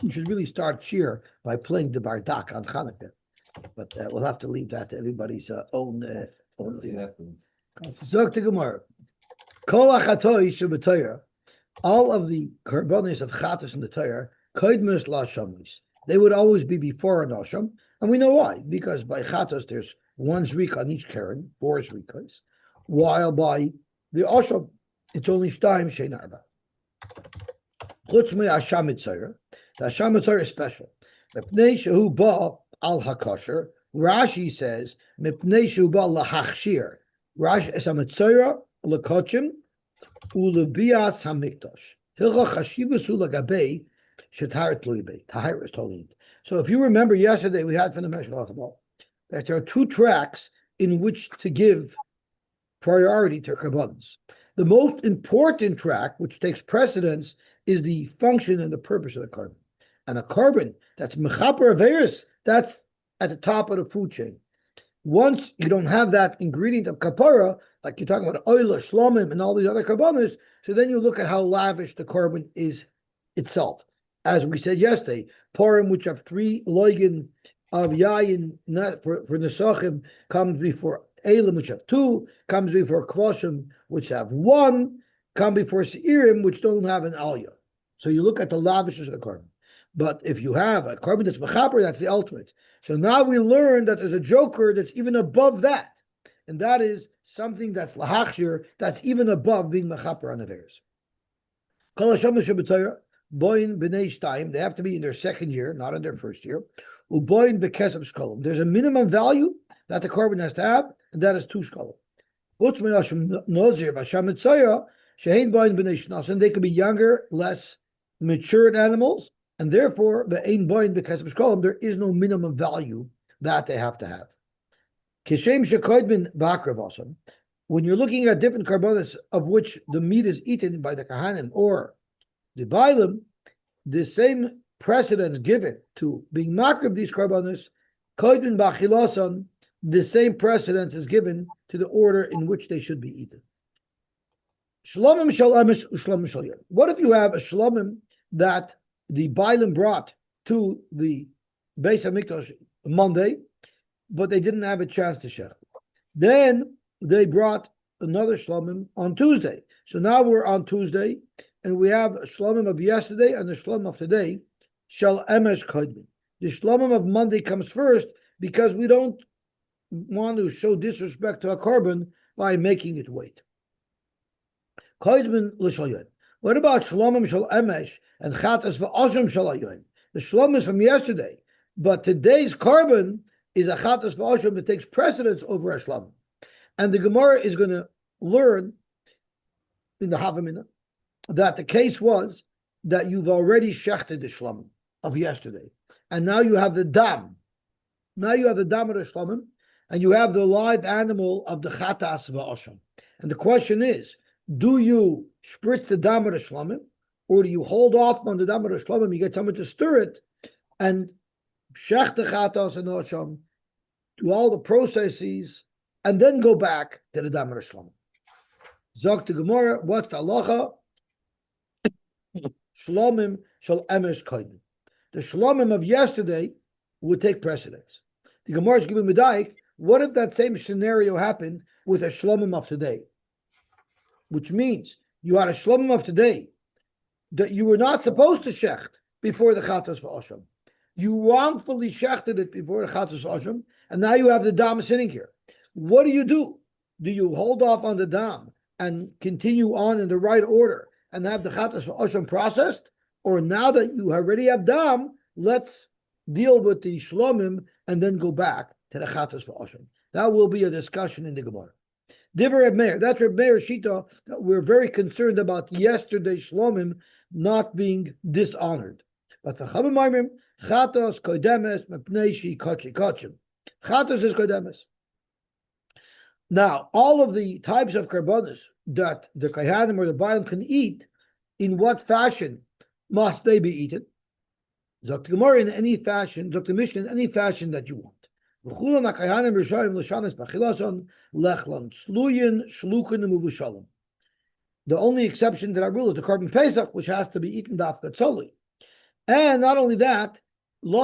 You should really start cheer by playing the bardak on Hanukkah, but we'll have to leave that to everybody's own. Zog to Gemara. Kol achatoi shebetoyer. All of the karbonis of chatas in the Torah, koidmus lashamis. They would always be before an asham, and we know why. Because by chatas there's one zrika on each keren, 4 zrikas, while by the asham it's only shtaim shein arba. Chutz me asham mitzayir. The asham mitzayir is special. Mepnei shehu ba al hakosher. Rashi says mepnei shehu ba lahachshir. Rashi is a mitzayir lekochim. Ulebias hamikdash. Hilcha chashivus ulagabei shetaret luibei. Tahir is totally. So if you remember yesterday, we had from the Meshach that there are 2 tracks in which to give priority to karbanos. The most important track, which takes precedence, is the function and the purpose of the carbon. And a carbon that's mechaper averis, that's at the top of the food chain. Once you don't have that ingredient of kapara, like you're talking about oil, shlomim, and all these other karbanos, so then you look at how lavish the carbon is itself. As we said yesterday, Purim, which have 3 loigin of yayin for nesachim, comes before elim, which have 2, comes before kvoshim, which have 1, come before seirim, which don't have an aliyah. So you look at the lavishness of the carbon. But if you have a carbon that's mechaper, that's the ultimate. So now we learn that there's a joker that's even above that. And that is something that's lahachshir, that's even above being mechaper on averis. Kol hasham shebetoyer, boin b'nei shtayim, they have to be in their 2nd year, not in their 1st year. Uboin b'kesef shkolim. There's a minimum value that the carbon has to have, and that is 2 shkolim. Utz me'asham nozir v'asham mitzoyer, shehein boin b'nei shnas, and they could be younger, less matured animals, and therefore the ein boin b'kesef shkolim, there is no minimum value that they have to have. Kishem shekoidmin b'akrav asam. When you're looking at different karbonos of which the meat is eaten by the kahanim or the bailim, the same precedence given to being makrav these karbonos, koidmin b'achilasam, the same precedence is given to the order in which they should be eaten. Shlomim shal emesh u'shlomim shal yom. What if you have a shlomim that the bailim brought to the Beis HaMikdash Monday, but they didn't have a chance to shech? Then they brought another shlomim on Tuesday. So now we're on Tuesday, and we have a shlomim of yesterday and the shlomim of today. Shal emesh koidmin. The shlomim of Monday comes first because we don't want to show disrespect to a carbon by making it wait. Koidmin l'shal yom. What about shlomim shal emesh and chatas v'asham shal yom? The shlomim is from yesterday, but today's carbon is a chatas v'asham that takes precedence over a shlomim. And the Gemara is going to learn in the Havamina that the case was that you've already shechted the shlomim of yesterday, and now you have the dam. Now you have the dam of the shlomim, and you have the live animal of the chatas v'asham. And the question is, do you spritz the dam of the shlomim, or do you hold off on the dam of the shlomim? You get someone to stir it and shech the chatas and asham, do all the processes, and then go back to the dam of the shlomim. Zog to Gemara, what's the halacha? Shlomim shall emesh koidin. The shlomim of yesterday would take precedence. The Gemara is giving medayik. What if that same scenario happened with a shlomim of today? Which means you had a shlomim of today that you were not supposed to shecht before the chatas v'asham. You wrongfully shechted it before the chatas v'asham, and now you have the dam sitting here. What do? Do you hold off on the dam and continue on in the right order and have the chatas v'asham processed? Or now that you already have dam, let's deal with the shlomim and then go back to the chatas v'asham. That will be a discussion in the Gemara. Divrei Reb Meir, that's Reb Meir Shita, that we're very concerned about yesterday's shlomim not being dishonored. But the Chachamim Maimrim, chatas kodemes mepnei shi kachi kachim. Chatas is kodemes. Now, all of the types of karbonos that the Kohanim or the Baalim can eat, in what fashion must they be eaten? Zok the Gemara, in any fashion, Zok the Mishnah, in any fashion that you want. The only exception to that rule is the carbon pesach, which has to be eaten dafka tzoli. And not only that, in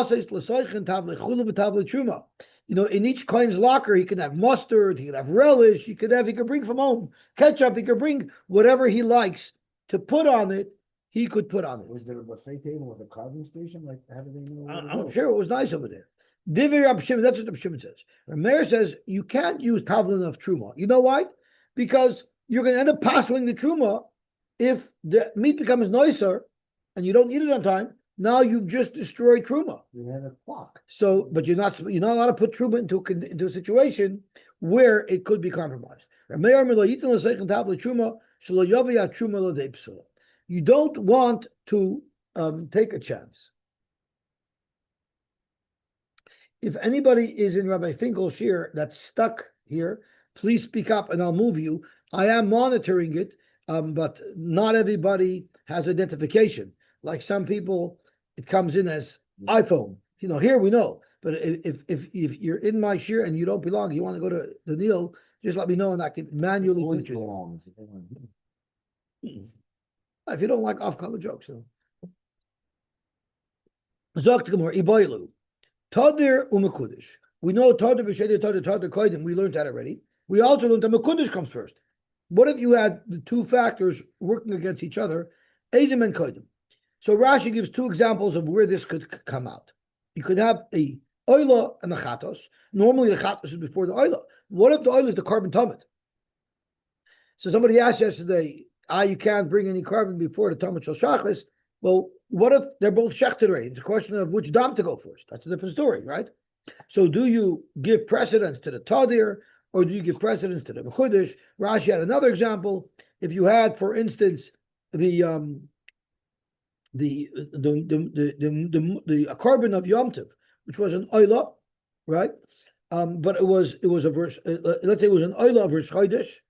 each Kohen's locker, he can have mustard, he can have relish, he could bring from home ketchup, he could bring whatever he likes to put on it. He could put on it. Was there a buffet table with a carving station? Like, how do they know? I'm sure it was nice over there. Divir Rab Shimon, that's what Rab Shimon says. Rameir says you can't use tavlin of truma. You know why? Because you're going to end up passing the truma if the meat becomes nicer and you don't eat it on time. Now you've just destroyed truma. You had a clock. So, but you're not allowed to put truma into a situation where it could be compromised. You don't want to take a chance. If anybody is in Rabbi Finkel's shir that's stuck here, please speak up and I'll move you. I am monitoring it, but not everybody has identification. Like some people, it comes in as iPhone. Here we know. But if you're in my shir and you don't belong, you want to go to the Neil, just let me know and I can manually put you. If you don't like off-color jokes, Zok Gemor Iboilu. Tadir u'mekudish. We know tadir v'shedi tadir koidim. We learned that already. We also learned that mekudish comes first. What if you had the two factors working against each other, ezim and koidim? So Rashi gives two examples of where this could come out. You could have a oila and a chatos. Normally the chatos is before the oila. What if the oila is the carbon tamid? So somebody asked yesterday, you can't bring any carbon before the tamid shel shachris. Well, what if they're both shechted already? It's a question of which dam to go first. That's a different story, right? So do you give precedence to the tadir or do you give precedence to the mekudesh? Rashi had another example. If you had, for instance, the carbon of Yom Tov, which was an oila, right? But it was a verse. Let's say it was an oila of Rosh Chodesh,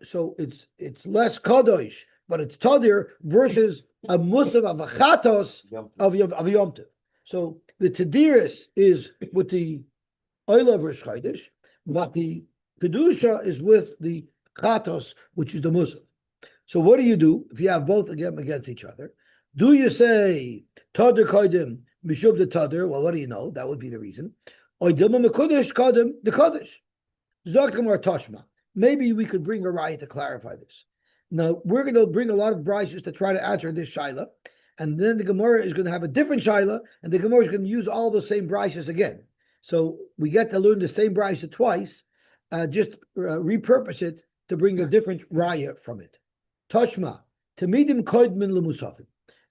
so it's less kadosh, but it's tadir versus a musav of a chatos of Yom Tov. So the tadiris is with the oila of Rosh Chodesh, but the kedusha is with the chatos, which is the musav. So what do you do if you have both against each other? Do you say tadir kodim mishub the tadir? Well, what do you know? That would be the reason. Or dilma mekudesh kodim the kodesh. Zoktam or toshma. Maybe we could bring a riot to clarify this. Now, we're going to bring a lot of brises to try to answer this shaila, and then the Gemara is going to have a different shaila, and the Gemara is going to use all the same brises again. So we get to learn the same brisa twice, just repurpose it to bring a different raya from it. Toshma, tamidim koidmin lemusafim.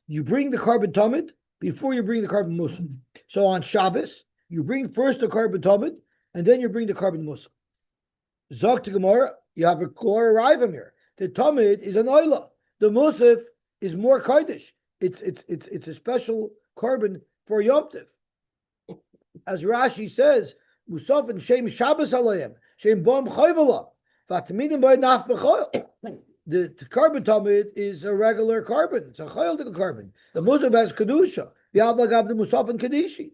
You bring the carbon tamid before you bring the carbon musaf. So on Shabbos, you bring first the carbon tamid, and then you bring the carbon musaf. Zok to Gemara, you have a core arriving here. The tamid is an oila. The musaf is more kodesh. It's a special carbon for Yom Tov. As Rashi says, musaf and shem Shabbos alayim, shem bom chayvala, vatamidim by naf b'choil. The carbon tamid is a regular carbon. It's a chayil carbon. The musaf has kedusha. V'yadlagav the musaf and kedishi.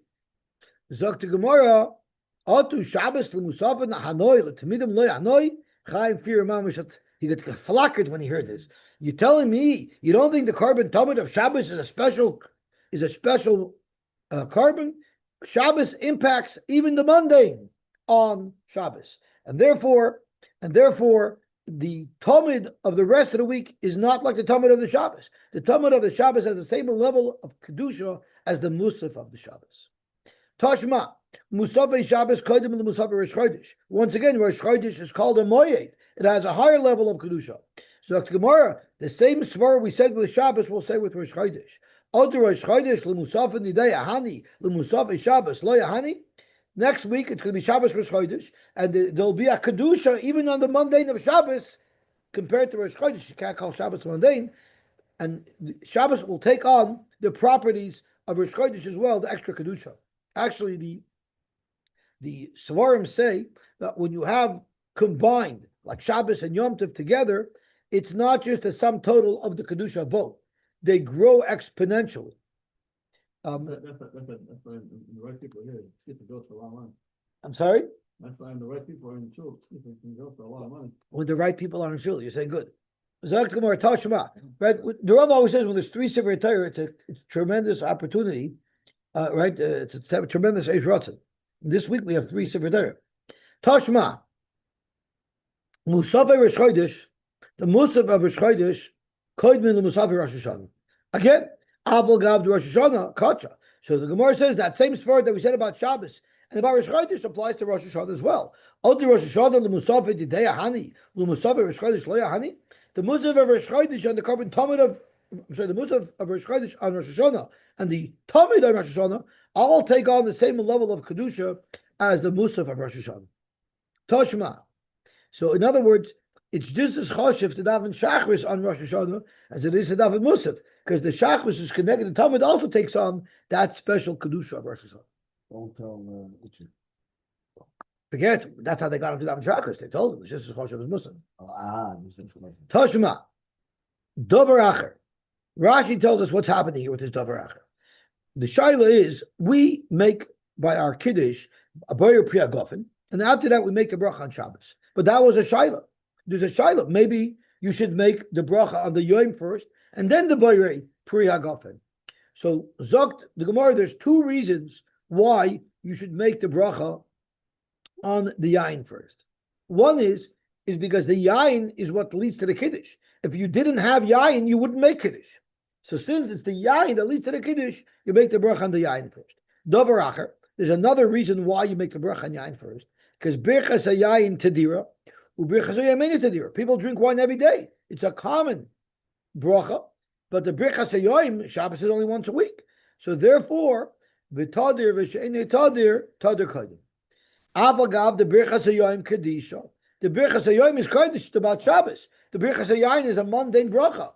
Zok to Gemara, atu Shabbos l'musaf and hanoi l'tamidim loy hanoi chaim fear mamish. He got flackered when he heard this. You're telling me you don't think the carbon tamid of Shabbos is a special carbon? Shabbos impacts even the mundane on Shabbos, and therefore the tamid of the rest of the week is not like the tamid of the Shabbos. The tamid of the Shabbos has the same level of kedusha as the musaf of the Shabbos. Tashma musaf Shabbos kodim the musaf Rosh Chodesh. Once again, Rosh Chodesh is called a moyed. It has a higher level of kedusha. So Gemara, the same svar we said with Shabbos, we'll say with Rosh Chodesh. Other Rosh Chodesh lemusaf nidei ahani lemusaf Shabbos lo yahani. Next week it's going to be Shabbos Rosh Chodesh, and there'll be a kedusha even on the mundane of Shabbos compared to Rosh Chodesh. You can't call Shabbos mundane, and Shabbos will take on the properties of Rosh Chodesh as well, the extra kedusha. Actually, the svarim say that when you have combined like Shabbos and Yom Tov together, it's not just a sum total of the kedusha of both; they grow exponentially. That's why the right people are here. Skip it goes for a lot of money. I'm sorry. That's why the right people are in the shul. Skip it can go for a lot of money. When the right people are in shul, you're saying good. Zakt Gemara Tashma. Right? The Rav always says when there's 3 Sefer Torah, it's a tremendous opportunity. Right? It's a tremendous Eish Ratzon. This week we have 3 Sefer Torah. Tashma. Musafir Rosh Chodesh. The Musaf of Rosh Chodesh. Koidmin the Musafir Rosh Hashanah. Again, Aval Gav Rosh Hashanah Kacha. So the Gemara says that same svara that we said about Shabbos and about Rosh Chodesh applies to Rosh Hashanah as well. Odi Rosh Hashanah the Musafir Dideya Hani. The Musafir Rosh Chodesh Loya Hani. The Musaf of Rosh Chodesh and the carbon Talmud of the Musaf of Rosh Chodesh on Rosh Hashanah and the Talmud on Rosh Hashanah all take on the same level of kedusha as the Musaf of Rosh Hashanah. Toshma. So in other words, it's just as choshev to daven Shachris on Rosh Hashanah as it is to daven Musaf, because the Shachris is connected. The Talmud also takes on that special kedusha of Rosh Hashanah. Don't tell Richard. Forget, that's how they got him to daven Shachris. They told him it's just as choshev as Musaf. This information. Toshma. Dover Acher. Rashi tells us what's happening here with this Dover Acher. The shaila is we make by our kiddush a boyer priya gofen, and after that we make a bracha on Shabbos. But that was a shaila. There's a shaila. Maybe you should make the bracha on the yom first, and then the boyer priya gofen. So zokt the Gemara. There's 2 reasons why you should make the bracha on the yain first. One is because the yain is what leads to the kiddush. If you didn't have yain, you wouldn't make kiddush. So since it's the yain that leads to the kiddush, you make the bracha on the yain first. Dover acher. There's another reason why you make the bracha on yain first, because birchas yain tedira, u'birchas yamin tedira. People drink wine every day. It's a common bracha, but the birchas yain Shabbos is only once a week. So therefore, v'tadir v'she'enei tadir kadim. Avagav the birchas yain kedisha. The birchas yain is kaddish about Shabbos. The birchas yain is a mundane bracha.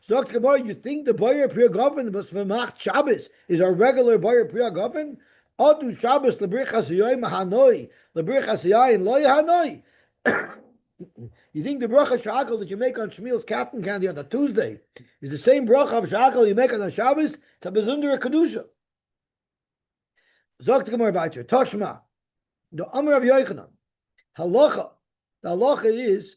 So, you think the Boyer Priya Gofen was V'mach Shabbos is a regular Boyer Priya Gofen? Adu Shabbos lebrichas yoyim hanoi lebrichas yayin loy hanoi. You think the bracha shakal that you make on Shmuel's captain candy on a Tuesday is the same bracha of shakal you make on a Shabbos? It's a bezundere kedusha. Zok the Gemara weiter. Toshma the Amar of Yochanan halacha. The halacha is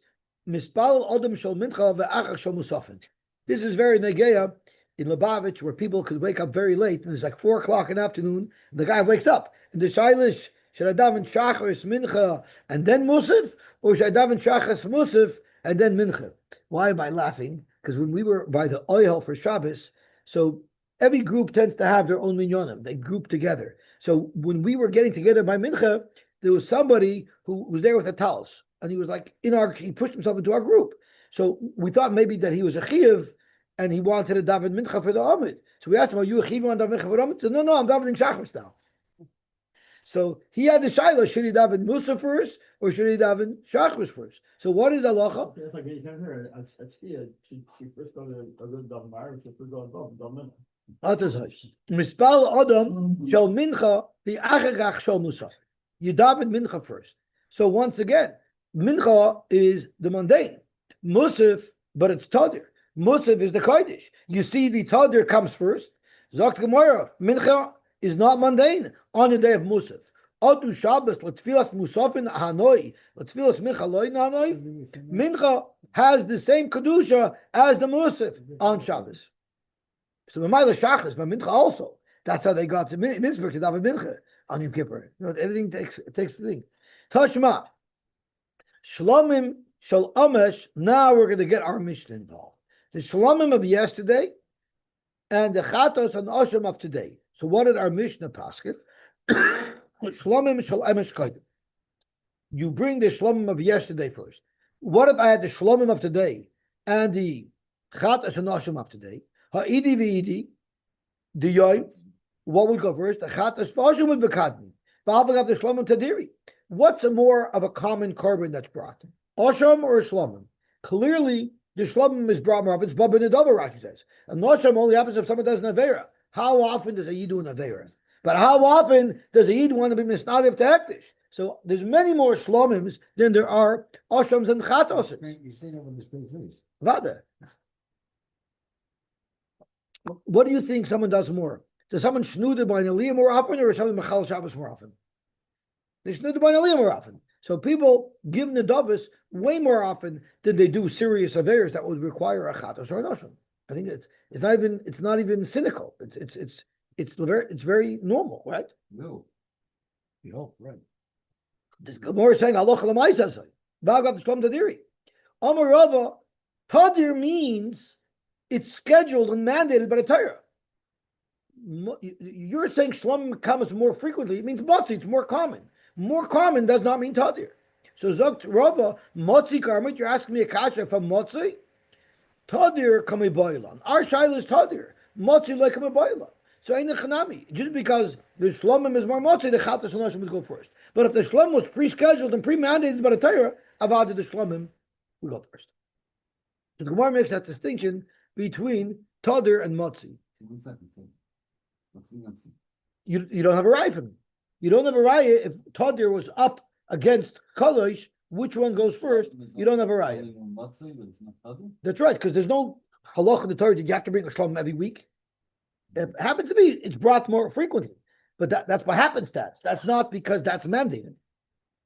mispal odom shel mincha ve'achar shel musafin. This is very negeya in Lubavitch, where people could wake up very late, and it's like 4 o'clock in the afternoon, and the guy wakes up. And the shailish, should I daven shacharis mincha and then musaf, or should I daven shachas musaf and then mincha? Why am I laughing? Because when we were by the oil for Shabbos, so every group tends to have their own minyanim. They group together. So when we were getting together by mincha, there was somebody who was there with a talis, and he was like he pushed himself into our group. So we thought maybe that he was a chiyuv, and he wanted to daven mincha for the Amid. So we asked him, "Are you a chiyuv on daven mincha for Amid?" He said, "No, I'm davening shachris now." So he had the shaila: should he daven musa first, or should he daven shachris first? So what is the halacha? It's like you can hear at Shkia, she first got a good dog marriage, she first got a dog Mispal adam shel mincha v'achagach shel musa. You daven mincha first. So once again, mincha is the mundane. Musaf, but it's tadir. Musaf is the kodesh. You see, the tadir comes first. Zok Gemara, mincha is not mundane on the day of Musaf. Adu Shabbos letfilas musafin hanoi letfilas mincha loy hanoi. Mincha has the same kedusha as the Musaf on Shabbos. So Mamayla Shachris, but mincha also. That's how they got to Minzburg to daven mincha on Yom Kippur. You know, everything takes the thing. Tashma Shlomim Shal Amesh. Now we're going to get our Mishnah involved. The Shlomim of yesterday and the Chatos and Osham of today. So what did our Mishnah paskin? Shlomim Shal Amesh Kaidim. You bring the Shlomim of yesterday first. What if I had the Shlomim of today and the Chatos and Osham of today? Ha'idi v'idi, the Yom, what would go first? The Chatos v'Osham would be Kadmi. V'Avagav the Shlomim Tadiri. What's a more of a common carbon that's brought? Osham or Shlomim? Clearly, the Shlomim is brought more often. It's Baba Nedava, Rashi says. And Osham only happens if someone does an Avera. How often does a Yid do an Avera? But how often does a Yid want to be Misnadiv to Hektish? So there's many more Shlomims than there are Oshams and Chatoses. You say that with a straight face. Vada. What do you think someone does more? Does someone shnuda by an Aliyah more often, or someone Machal Shabbos more often? They shnuda by an Aliyah more often. So people give Nedavos way more often than they do serious affairs that would require a chatos or a noshim. I think it's not even cynical. It's very normal, right? No. You hope, right. The Gemara is saying halacha l'maisa say. Ba'agav t'shlam tadiri. Amar Rava, tadir means it's scheduled and mandated by the Torah. You're saying shlom comes more frequently. It means motzi. It's more common. More common does not mean tadir. So zokt Rava motzi karmit. You're asking me a kasha from motzi. Tadir kami boilan. Our shaila is tadir. Motzi like kami boilan. So ain't a chanami. Just because the shlomim is more motzi, the chatas and nashim would go first. But if the shlom was pre-scheduled and pre-mandated by the Torah, avada the shlomim would go first. So the Gemara makes that distinction between tadir and motzi. 1 second, sir. What's the answer? You don't have a raya for me. You don't have a raya if tadir was up against kolosh. Which one goes first? You don't have a raya. Only one matzah, but it's not tadir? That's right, because there's no halach in the Torah that you have to bring a shlom every week. It happens to be it's brought more frequently, but that's by happenstance. That's not because that's mandated.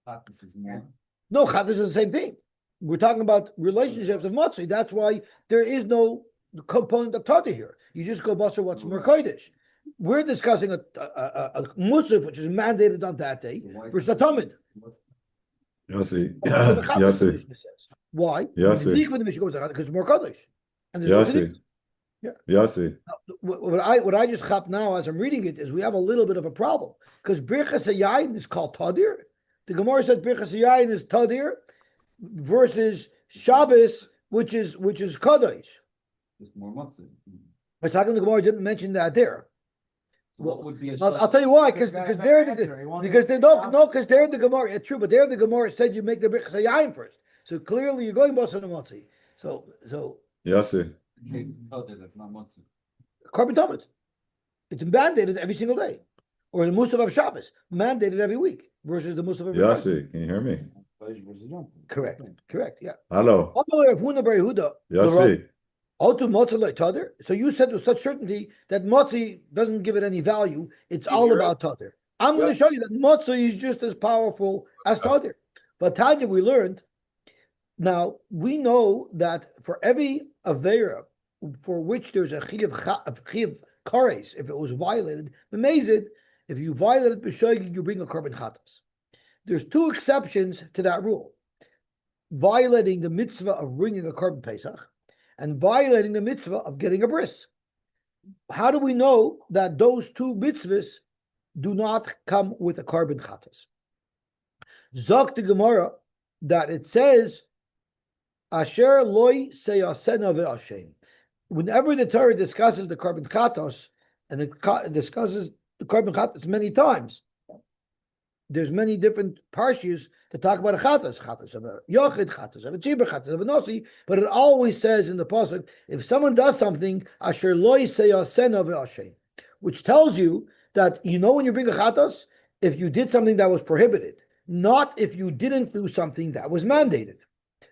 Tatis is more. No, chatas is the same thing. We're talking about relationships of matzah. That's why there is no component of tadir here. You just go basar what's more kodesh. We're discussing a musaf which is mandated on that day versus a tamid. Yosy, So the Chatas Yosy, Mishnah says. Why? Yosy. Because it's more kodesh. And there's no Yosy, Yeah. Yosy. What I just chop now as I'm reading it is we have a little bit of a problem because Birchas Hayayin is called Tadir. The Gemara said Birchas Hayayin is Tadir versus Shabbos, which is Kadosh. There's more matzah. But how come the Gemara didn't mention that there? What would be a I'll tell you why, because they're the Gemara. It's true, but they're the Gemara said you make the Birchas Hayayin first. So clearly you're going based on the Matzi. So Yosy. Tadir, that's not matzah. Korban Tamid. It's mandated every single day. Or the Musaf of Shabbos, mandated every week versus the Musaf of Yosy, can you hear me? Correct, yeah. Hello. Yosy. So you said with such certainty that Motzi doesn't give it any value. It's all about Tadir. I'm going to show you that Motzi is just as powerful as Tadir. But Tanya, we learned, now we know that for every Avera for which there's a Chiv Kares, if it was violated, B'mezid, if you violate it b'shoigig, you bring a korban chatas. There's two exceptions to that rule: violating the mitzvah of bringing a korban pesach, and violating the mitzvah of getting a bris. How do we know that those two mitzvahs do not come with a korban chatas? Zok the Gemara that it says, "Asher loy seyasena ve'ashem." Whenever the Torah discusses the korban chatas, and it discusses the korban chatas many times, there's many different parshas to talk about a chatas of a yochid, chatas of a tzibur, chatas of a nosi, but it always says in the pasuk, if someone does something, asher loy seyasena ve'ashem, which tells you that when you bring a chatas, if you did something that was prohibited, not if you didn't do something that was mandated.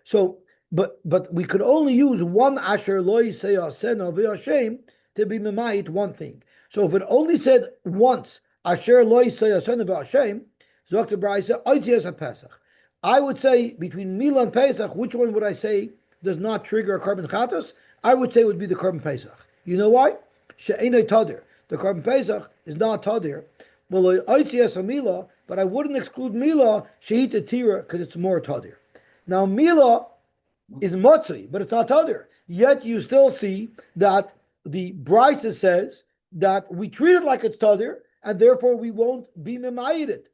So, but we could only use one asher loy seyasena ve'ashem to be memayit one thing. So if it only said once asher loy seyasena ve'ashem, Dr. Braisa, Oitias a Pesach. I would say between Mila and Pesach, which one would I say does not trigger a korban chatos? I would say it would be the korban Pesach. You know why? She'enei tadir. The korban Pesach is not tadir. Well, Oitias a Mila, but I wouldn't exclude Mila, She'ita Tira, because it's more tadir. Now, Mila is Motzei, but it's not tadir. Yet you still see that the Braisa says that we treat it like it's tadir, and therefore we won't be memayit.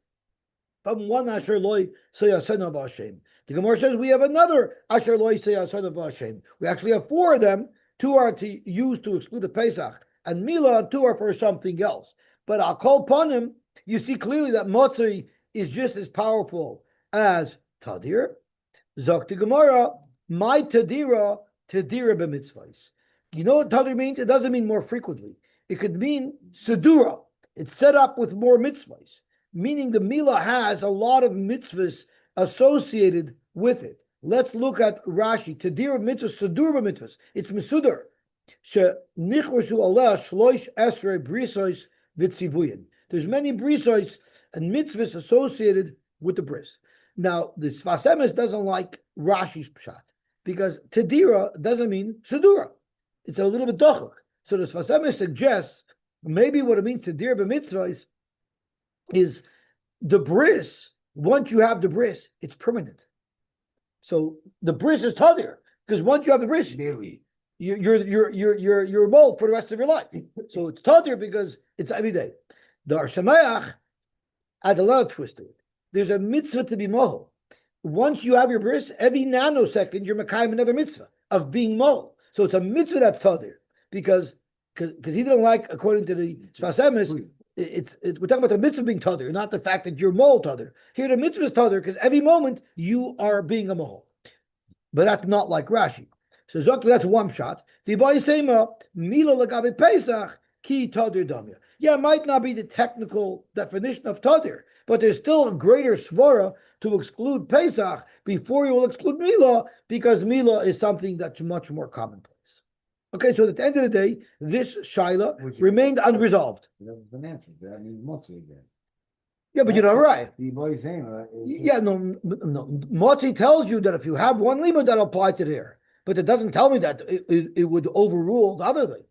From one asher loy seyasena v'ashem. The Gemara says we have another asher loy seyasena v'ashem. We actually have four of them. Two are to use to exclude the Pesach, and Mila, and two are for something else. But I'll call upon him. You see clearly that Motzei is just as powerful as Tadir. Zok the Gemara, my Tadira b'mitzvahs. You know what Tadir means? It doesn't mean more frequently. It could mean Sedura. It's set up with more mitzvahs. Meaning the Mila has a lot of mitzvahs associated with it. Let's look at Rashi. Tadir mitzvahs, Sadur mitzvahs. It's Mesudar. Shenichrasu aleh shloish esrei brisois vitzivuyin. There's many brisois and mitzvahs associated with the bris. Now, the Sfas Emes doesn't like Rashi's pshat because Tedira doesn't mean Sedura. It's a little bit dochuk. So the Sfas Emes suggests maybe what it means Tedira b'mitzvah is the bris. Once you have the bris, it's permanent. So the bris is tadir because once you have the bris, you're mold for the rest of your life. So it's tadir because it's every day. The Arshamayach had a lot of twist to it. There's a mitzvah to be mohel. Once you have your bris, every nanosecond you're makayim another mitzvah of being mohel. So it's a mitzvah that's tadir because he didn't like, according to the Sfas Emes, we're talking about the mitzvah being tadir, not the fact that you're mohel tadir. Here the mitzvah is tadir because every moment you are being a mohel. But that's not like Rashi. So that's one shot. Mila lagabe Pesach ki tadir damya. Yeah, it might not be the technical definition of tadir, but there's still a greater svara to exclude Pesach before you will exclude Mila, because Mila is something that's much more commonplace. Okay, so at the end of the day, this shaila remained unresolved. Yeah, but you're not right. Yeah, no. Moti tells you that if you have one limud, that'll apply to there. But it doesn't tell me that it would overrule the other thing.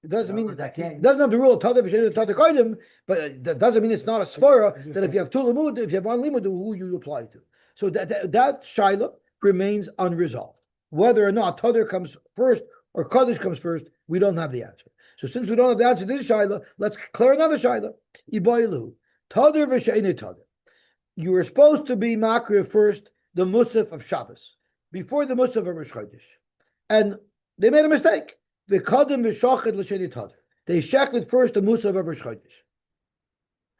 It doesn't mean that it doesn't have the rule of Tadav, but that doesn't mean it's not a svara that if you have two limud, if you have one limud, who you apply to. So that shaila remains unresolved. Whether or not Tadar comes first or Kaddish comes first, we don't have the answer. So since we don't have the answer to this shaila, let's clear another shaila. Iboilu Tadar v'she'ene Tadar. You were supposed to be makriv first the musaf of Shabbos before the musaf of Rosh Chodesh, and they made a mistake. The kadim v'shachet l'sheni Tadar. They shechted first the musaf of Rosh Chodesh.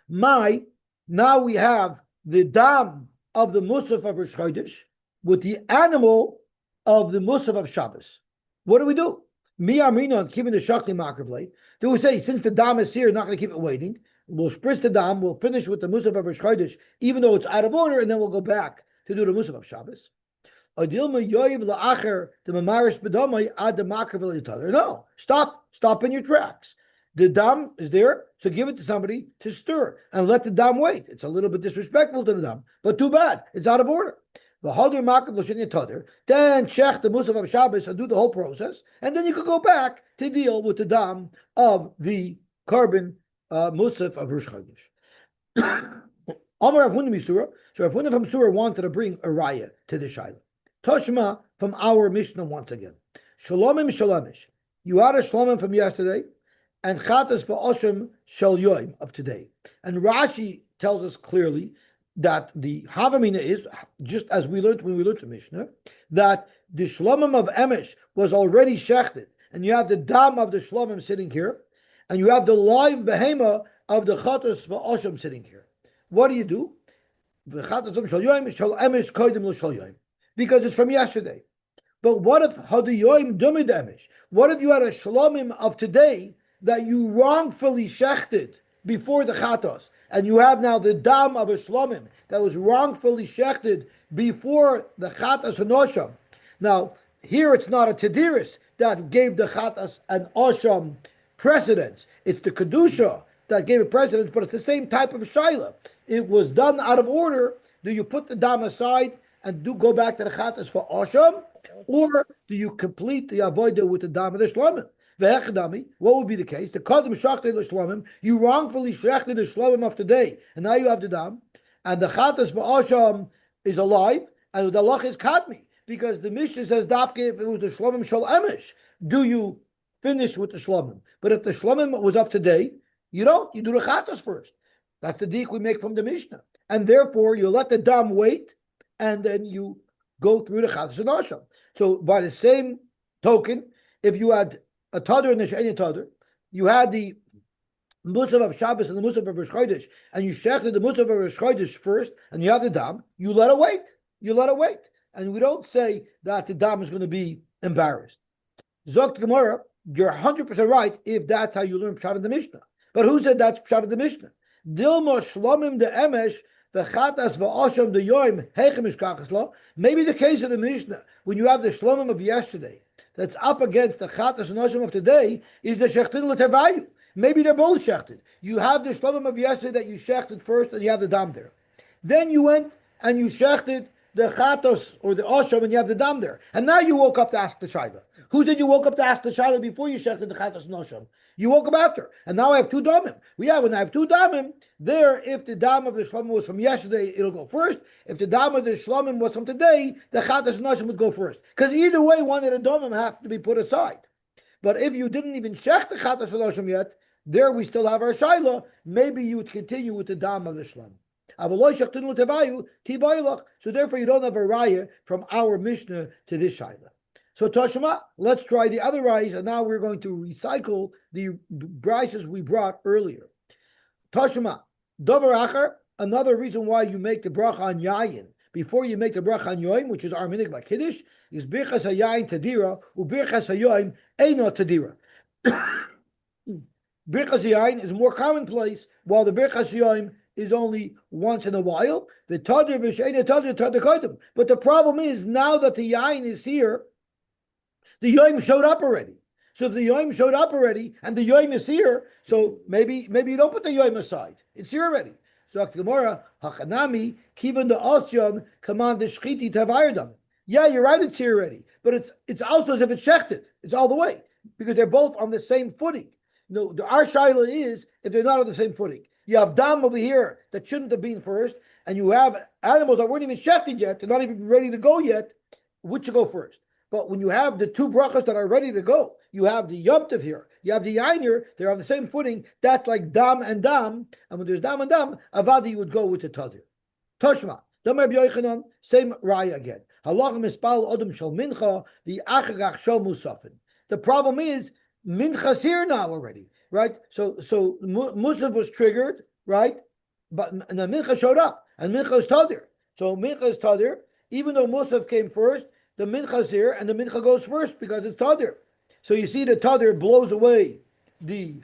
Now we have the dam of the musaf of Rosh Chodesh with the animal of the musaf of Shabbos. What do? Mi amrina keeping the shachli makrivlei. They will say, since the dam is here, not going to keep it waiting. We'll spritz the dam. We'll finish with the musaf of Rosh Chodesh, even though it's out of order, and then we'll go back to do the musaf of Shabbos. No, stop in your tracks. The dam is there, so give it to somebody to stir and let the dam wait. It's a little bit disrespectful to the dam, but too bad, it's out of order. Then check the musaf of Shabbos and do the whole process, and then you could go back to deal with the dam of the carbon musaf of Rosh Chodesh. Amar Rav Huna Misura. So Rav Huna from Surah wanted to bring a raya to the shaila. Toshma from our Mishnah once again. Shalomim shalamish. You had a shalomim from yesterday, and chatas for Oshem shel yoim of today. And Rashi tells us clearly that the Havamina is, just as we learned when we learned the Mishnah, that the shlomim of Emesh was already shechted, and you have the dam of the shlomim sitting here, and you have the live behema of the chatas for Oshem sitting here. What do? Because it's from yesterday. But what if hadayoim dumid emish? What if you had a shlomim of today that you wrongfully shechted before the chatos, and you have now the dam of a shlomim that was wrongfully shechted before the chatas and osham? Now here it's not a tediris that gave the chatas and osham precedence. It's the kedusha that gave it precedence, but it's the same type of shaila. It was done out of order. Do you put the dam aside and go back to the chatas for osham, or do you complete the avodah with the dam of the shlomim? What would be the case? The kadim shachted the shlomim. You wrongfully shachted the shlomim of today, and now you have the dam, and the chatas for osham is alive, and the lach is kadmi, because the Mishnah says dafke if it was the shlomim shal emish. Do you finish with the shlomim? But if the shlomim was of today, you don't. You do the chatas first. That's the dik we make from the Mishnah. And therefore, you let the dam wait, and then you go through the chatas and osham. So by the same token, if you had a tadr and a she'eni tadr, you had the musaf of Shabbos and the musaf of Rosh Chodesh, and you shechted the musaf of Rosh Chodesh first, and you have the dam, you let it wait. You let it wait. And we don't say that the dam is going to be embarrassed. Zokt Gemara, you're 100% right if that's how you learn Pshat in the Mishnah. But who said that's Pshat in the Mishnah? Dilma shlomim de emesh the chatas va'asham de yoim heichemish kachasla. Maybe the case of the Mishnah when you have the shlomim of yesterday that's up against the chatas and asham of today is the shechtin l'tevayu, Maybe they're both shechted. You have the shlamim of yesterday that you shechted first, and you have the dam there. Then you went and you shechted the chatos or the osham, and you have the dam there. And now you woke up to ask the shaila. Who did you woke up to ask the shaila before you shechted the chatos and osham? You woke up after. And now I have two damim. Yeah, when I have two damim, there, if the dam of the shlamim was from yesterday, it'll go first. If the dam of the shlamim was from today, the chatos and osham would go first. Because either way, one of the damim have to be put aside. But if you didn't even shech the chatos and osham yet, there we still have our shaila. Maybe you would continue with the dam of the shlamim. So therefore you don't have a raya from our Mishnah to this shaila. So Tashma, let's try the other rayas, and now we're going to recycle the brises we brought earlier. Tashma, Dover Acher, another reason why you make the bracha on yayin before you make the bracha on yoim, which is our minig by Kiddush, is birchas hayayin tadira, ubirchas hayoim eino tadira. Birchas yayin is more commonplace, while the birchas yoim is only once in a while. The tadir v'sheina tadir tadir. But the problem is, now that the yain is here, the yoim showed up already. So if the yoim showed up already and the yoim is here, so maybe you don't put the yoim aside. It's here already. So Gemara, Hachanami, Kivan the Osyon, command the Shchiti Tavayrdam. Yeah, you're right, it's here already. But it's also as if it's shechted. It's all the way. Because they're both on the same footing. Our shaila is if they're not on the same footing. You have dam over here that shouldn't have been first, and you have animals that weren't even shechted yet, they're not even ready to go yet. Which should go first? But when you have the two brachas that are ready to go, you have the Yom Tov here, you have the Yain here, they're on the same footing. That's like dam and dam. And when there's dam and dam, avadi you would go with the tadir. Toshma, same raya again. Halach mispal odom shel mincha, the achagach shel musafin. The problem is mincha's here now already, right? So musaf was triggered, right? But and then mincha showed up, and mincha is tadir. So mincha is tadir, even though musaf came first. The mincha is here, and the mincha goes first because it's tadir. So you see the tadir blows away the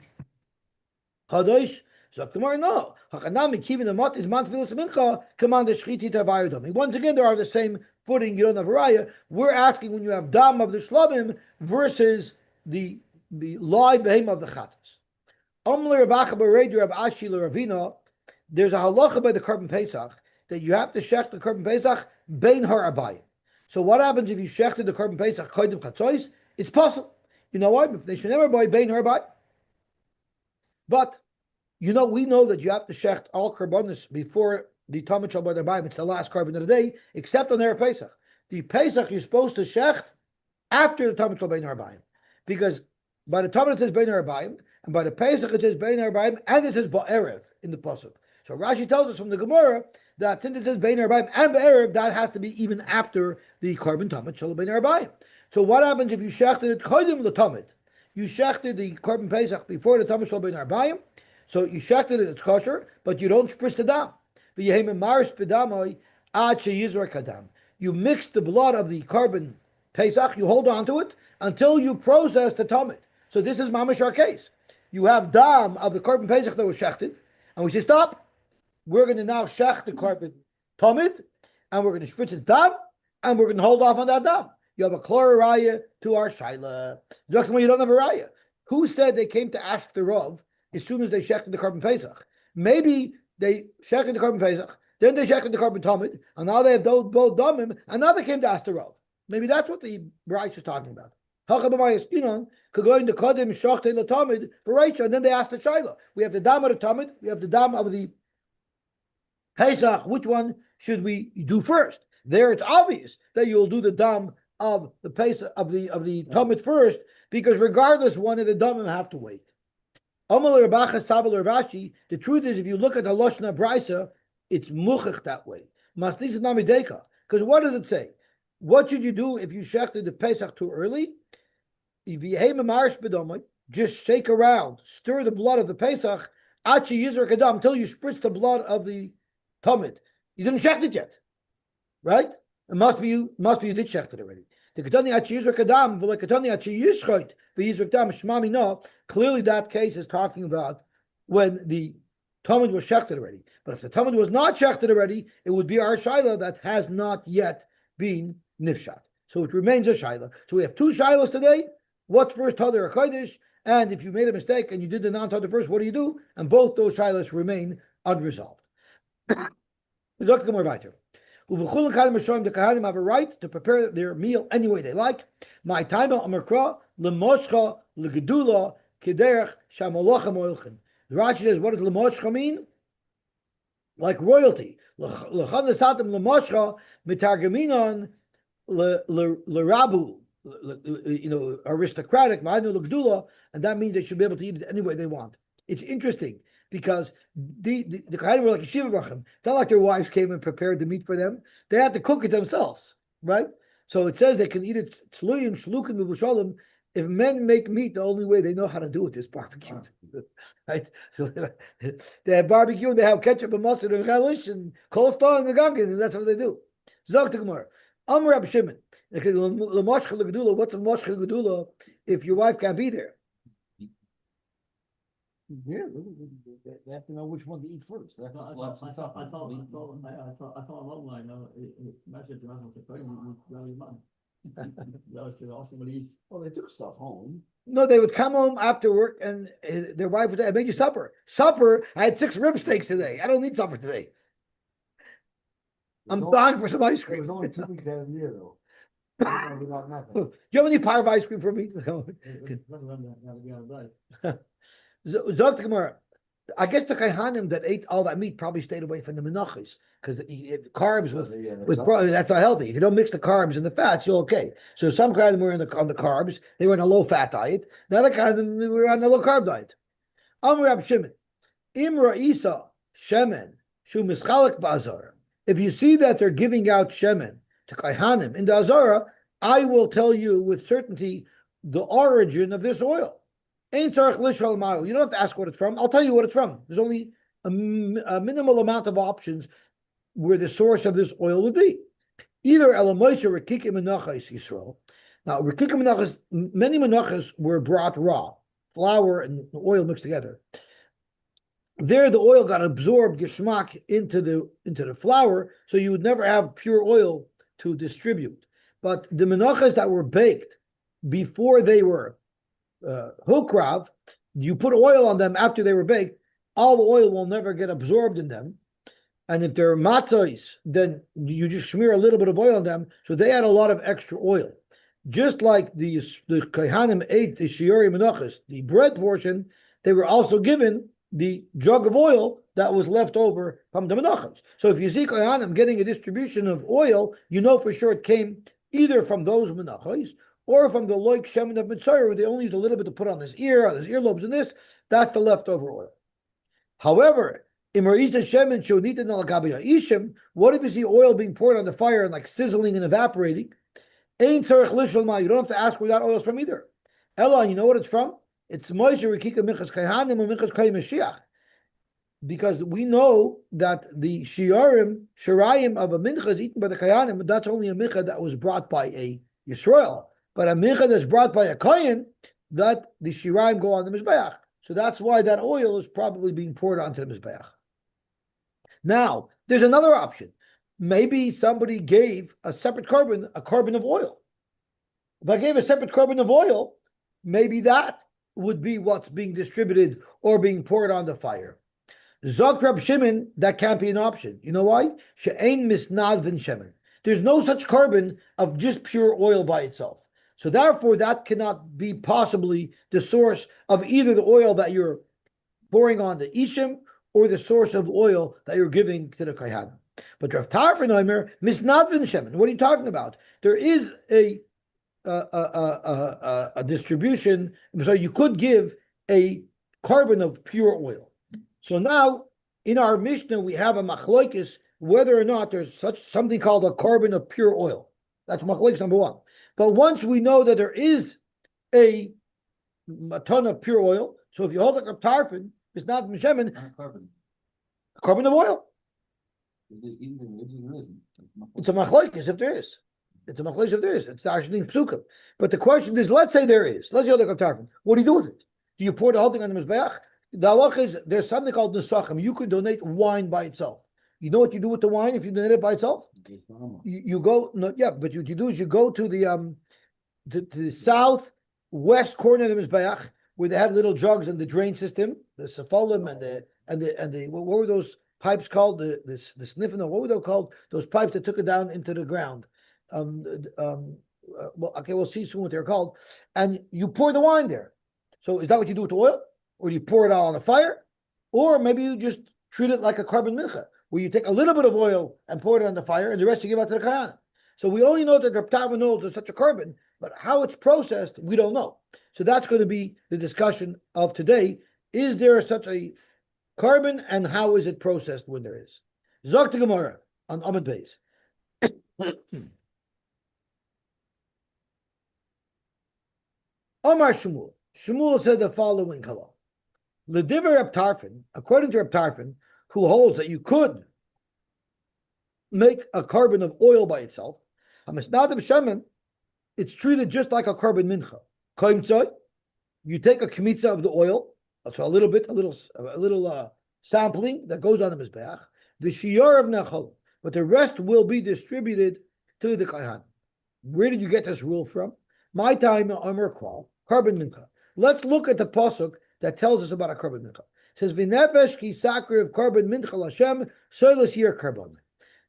chadosh. So tomorrow, no. Hakanami kivin the mat is mantfilas mincha command the shchiti tavayodam. Once again, they are the same footing. You don't have a raya. We're asking when you have dam of the shlomim versus the live behem of the chatas. Amler Rabacha Baredu Rab Ashi Ravina. There's a halacha by the Korban Pesach that you have to shech the Korban Pesach bein har abayim. So what happens if you shechted the Korban Pesach kodim chatzois? It's possible. You know why? They should never buy bein har abayim. But we know that you have to shecht all korbanos before the Tamid Shal Bein Arbayim. It's the last korban of the day, except on their Pesach. The Pesach you're supposed to shecht after the Tamid Shal Bein Arbayim, because by the Tamid it says Bein Arbayim, and by the Pesach it says Bein Arbayim, and it says Ba'erev in the pasuk. So Rashi tells us from the Gemara that since it says Bein Arbayim and Ba'erev, that has to be even after the korban Tamid Shal Bein Arbayim. So what happens if you shechted it kodim l'tamid? You shechted the korban Pesach before the Tamid Shal Bein Arbayim. So you shechted it, it's kosher, but you don't spritz the dam. You mix the blood of the korban Pesach, you hold on to it until you process the tamid. So this is mamash our case. You have dam of the korban Pesach that was shechted, and we say stop. We're going to now shech the korban tamid, and we're going to spritz its dam, and we're going to hold off on that dam. You have a klor raya to our shaila. You don't have a raya. Who said they came to ask the Rav as soon as they shechted the korban Pesach? Maybe they shechted the korban Pesach, then they shechted the korban tamid, and now they have both damim, and now they came to ask the Rav. Maybe that's what the Bryce is talking about. And then they asked the shaila. We have the dam of the tamid, we have the dam of the Pesach. Which one should we do first? There, it's obvious that you'll do the dam of the Pesach of the tamid first, because regardless, one of the damim have to wait. The truth is, if you look at the Loshna Brisa, it's muchach that way. Because what does it say? What should you do if you shechted the Pesach too early? Just shake around, stir the blood of the Pesach until you spritz the blood of the Tamid. You didn't shecht it yet, right? It must be you did shecht it already. Clearly that case is talking about when the Talmud was shechted already. But if the Talmud was not shechted already, it would be our shaila that has not yet been nifshat. So it remains a shaila. So we have two shailas today. What's first, Tadir or Kodesh? And if you made a mistake and you did the non-tartar first, what do you do? And both those shilas remain unresolved. The Kahanim have a right to prepare their meal any way they like. My time Amarkra, Lemoshcha, Legedula, Kederech, Shamolochem Oilchin. The Rashi says, what does Lemoshcha mean? Like royalty. Lechan Lesatim Lemoshcha, Mitargaminon, Lerabu, aristocratic, and that means they should be able to eat it any way they want. It's interesting because the Kohanim were like Zevachim. It's not like their wives came and prepared the meat for them. They had to cook it themselves, right? So it says they can eat it tzluyim, shlukim, mivushalim. If men make meat, the only way they know how to do it is barbecued. Right? So they have barbecue and they have ketchup and mustard and relish and coleslaw and gagin, and that's what they do. Zog to Gemara. Amr Rab Shimon. What's a moshcha gedula if your wife can't be there? Yeah, they have to know which one to eat first. I thought online, message around the somebody eats. Well, they took stuff home. No, they would come home after work and their wife would say, I made you supper. Supper? I had 6 rib steaks today. I don't need supper today. I'm dying for some ice cream. It was only 2 weeks out of the year, though. Do you have any pie of ice cream for me? Zog to Gemara. I guess the Kohanim that ate all that meat probably stayed away from the menachos because carbs with that's not healthy. If you don't mix the carbs and the fats, you're okay. So some Kohanim were on the carbs; they were on a low fat diet. The other Kohanim were on a low carb diet. Amr Rab Shimon, Imra Isa Shemen Shu Mischalek Ba'azar. If you see that they're giving out Shemen to Kohanim in the Azara, I will tell you with certainty the origin of this oil. You don't have to ask what it's from. I'll tell you what it's from. There's only a minimal amount of options where the source of this oil would be. Either Elamois or Rekikim Menachas Yisrael. Now, Rekikim Menachas, many Menachas were brought raw, flour and oil mixed together. There, the oil got absorbed geschmack into the flour, so you would never have pure oil to distribute. But the Menachas that were baked before they were hukrav, you put oil on them after they were baked, all the oil will never get absorbed in them. And if they're matzahs, then you just smear a little bit of oil on them. So they had a lot of extra oil. Just like the Kohanim ate the shiori menachos, the bread portion, they were also given the jug of oil that was left over from the menachos. So if you see Kohanim getting a distribution of oil, you know for sure it came either from those menachos or from the loik shemen of Mitzrayim, where they only used a little bit to put on his ear, on his earlobes, and this, that's the leftover oil. However, what if you see oil being poured on the fire and like sizzling and evaporating? You don't have to ask where that oil is from either. Ella, you know what it's from? It's because we know that the shirayim of a mincha is eaten by the kayanim, but that's only a mincha that was brought by a Yisrael. But a mincha that's brought by a kohen, that the shirayim go on the mizbeach. So that's why that oil is probably being poured onto the mizbeach. Now, there's another option. Maybe somebody gave a separate carbon, a carbon of oil. If I gave a separate carbon of oil, maybe that would be what's being distributed or being poured on the fire. Zok Rab Shimon, that can't be an option. You know why? She'ein misnad v'in shemen. There's no such carbon of just pure oil by itself. So therefore, that cannot be possibly the source of either the oil that you're pouring on the Ishim or the source of oil that you're giving to the Kohanim. But Rav Tarfon misnad v'in shemen. What are you talking about? There is a distribution, so you could give a carbon of pure oil. So now, in our Mishnah, we have a machlokes whether or not there's something called a carbon of pure oil. That's machlokes number one. But once we know that there is a ton of pure oil, so if you hold like a tarfin, it's not mishemen, a carbon of oil. It's a machlokes if there is. It's a machlokes if there is. It's actually psukim. But the question is, let's say there is. Let's hold like a tarfin. What do you do with it? Do you pour the whole thing on the mizbeach? The halach is there's something called nesachim. You could donate wine by itself. You know what you do with the wine if you donate it by itself? You go but what you do is you go to the southwest corner of the mizbeach, where they had little jugs in the drain system, the sepholim and the what were those pipes called? The sniffing. What were they called? Those pipes that took it down into the ground. Well, okay, we'll see soon what they're called. And you pour the wine there. So is that what you do with the oil, or do you pour it out on a fire, or maybe you just treat it like a carbon mincha, where you take a little bit of oil and pour it on the fire, and the rest you give out to the kahanim. So we only know that the Ptava knows there's such a carbon, but how it's processed, we don't know. So that's going to be the discussion of today. Is there such a carbon, and how is it processed when there is? Zok the Gemara on Amud Beis. Omar Shmuel. Shmuel said the following halach. L'diver Reb Tarfon, according to Reb Tarfon, who holds that you could make a carbon of oil by itself, it's treated just like a carbon mincha. You take a kmitza of the oil, so a little sampling that goes on the mizbeach, the shiyar of nechol, but the rest will be distributed to the kohen. Where did you get this rule from? My time, Amar Kral, carbon mincha. Let's look at the pasuk that tells us about a carbon mincha. It says, "V'nefesh ki sakri of carbon mincha l'Hashem soilas yir carbon."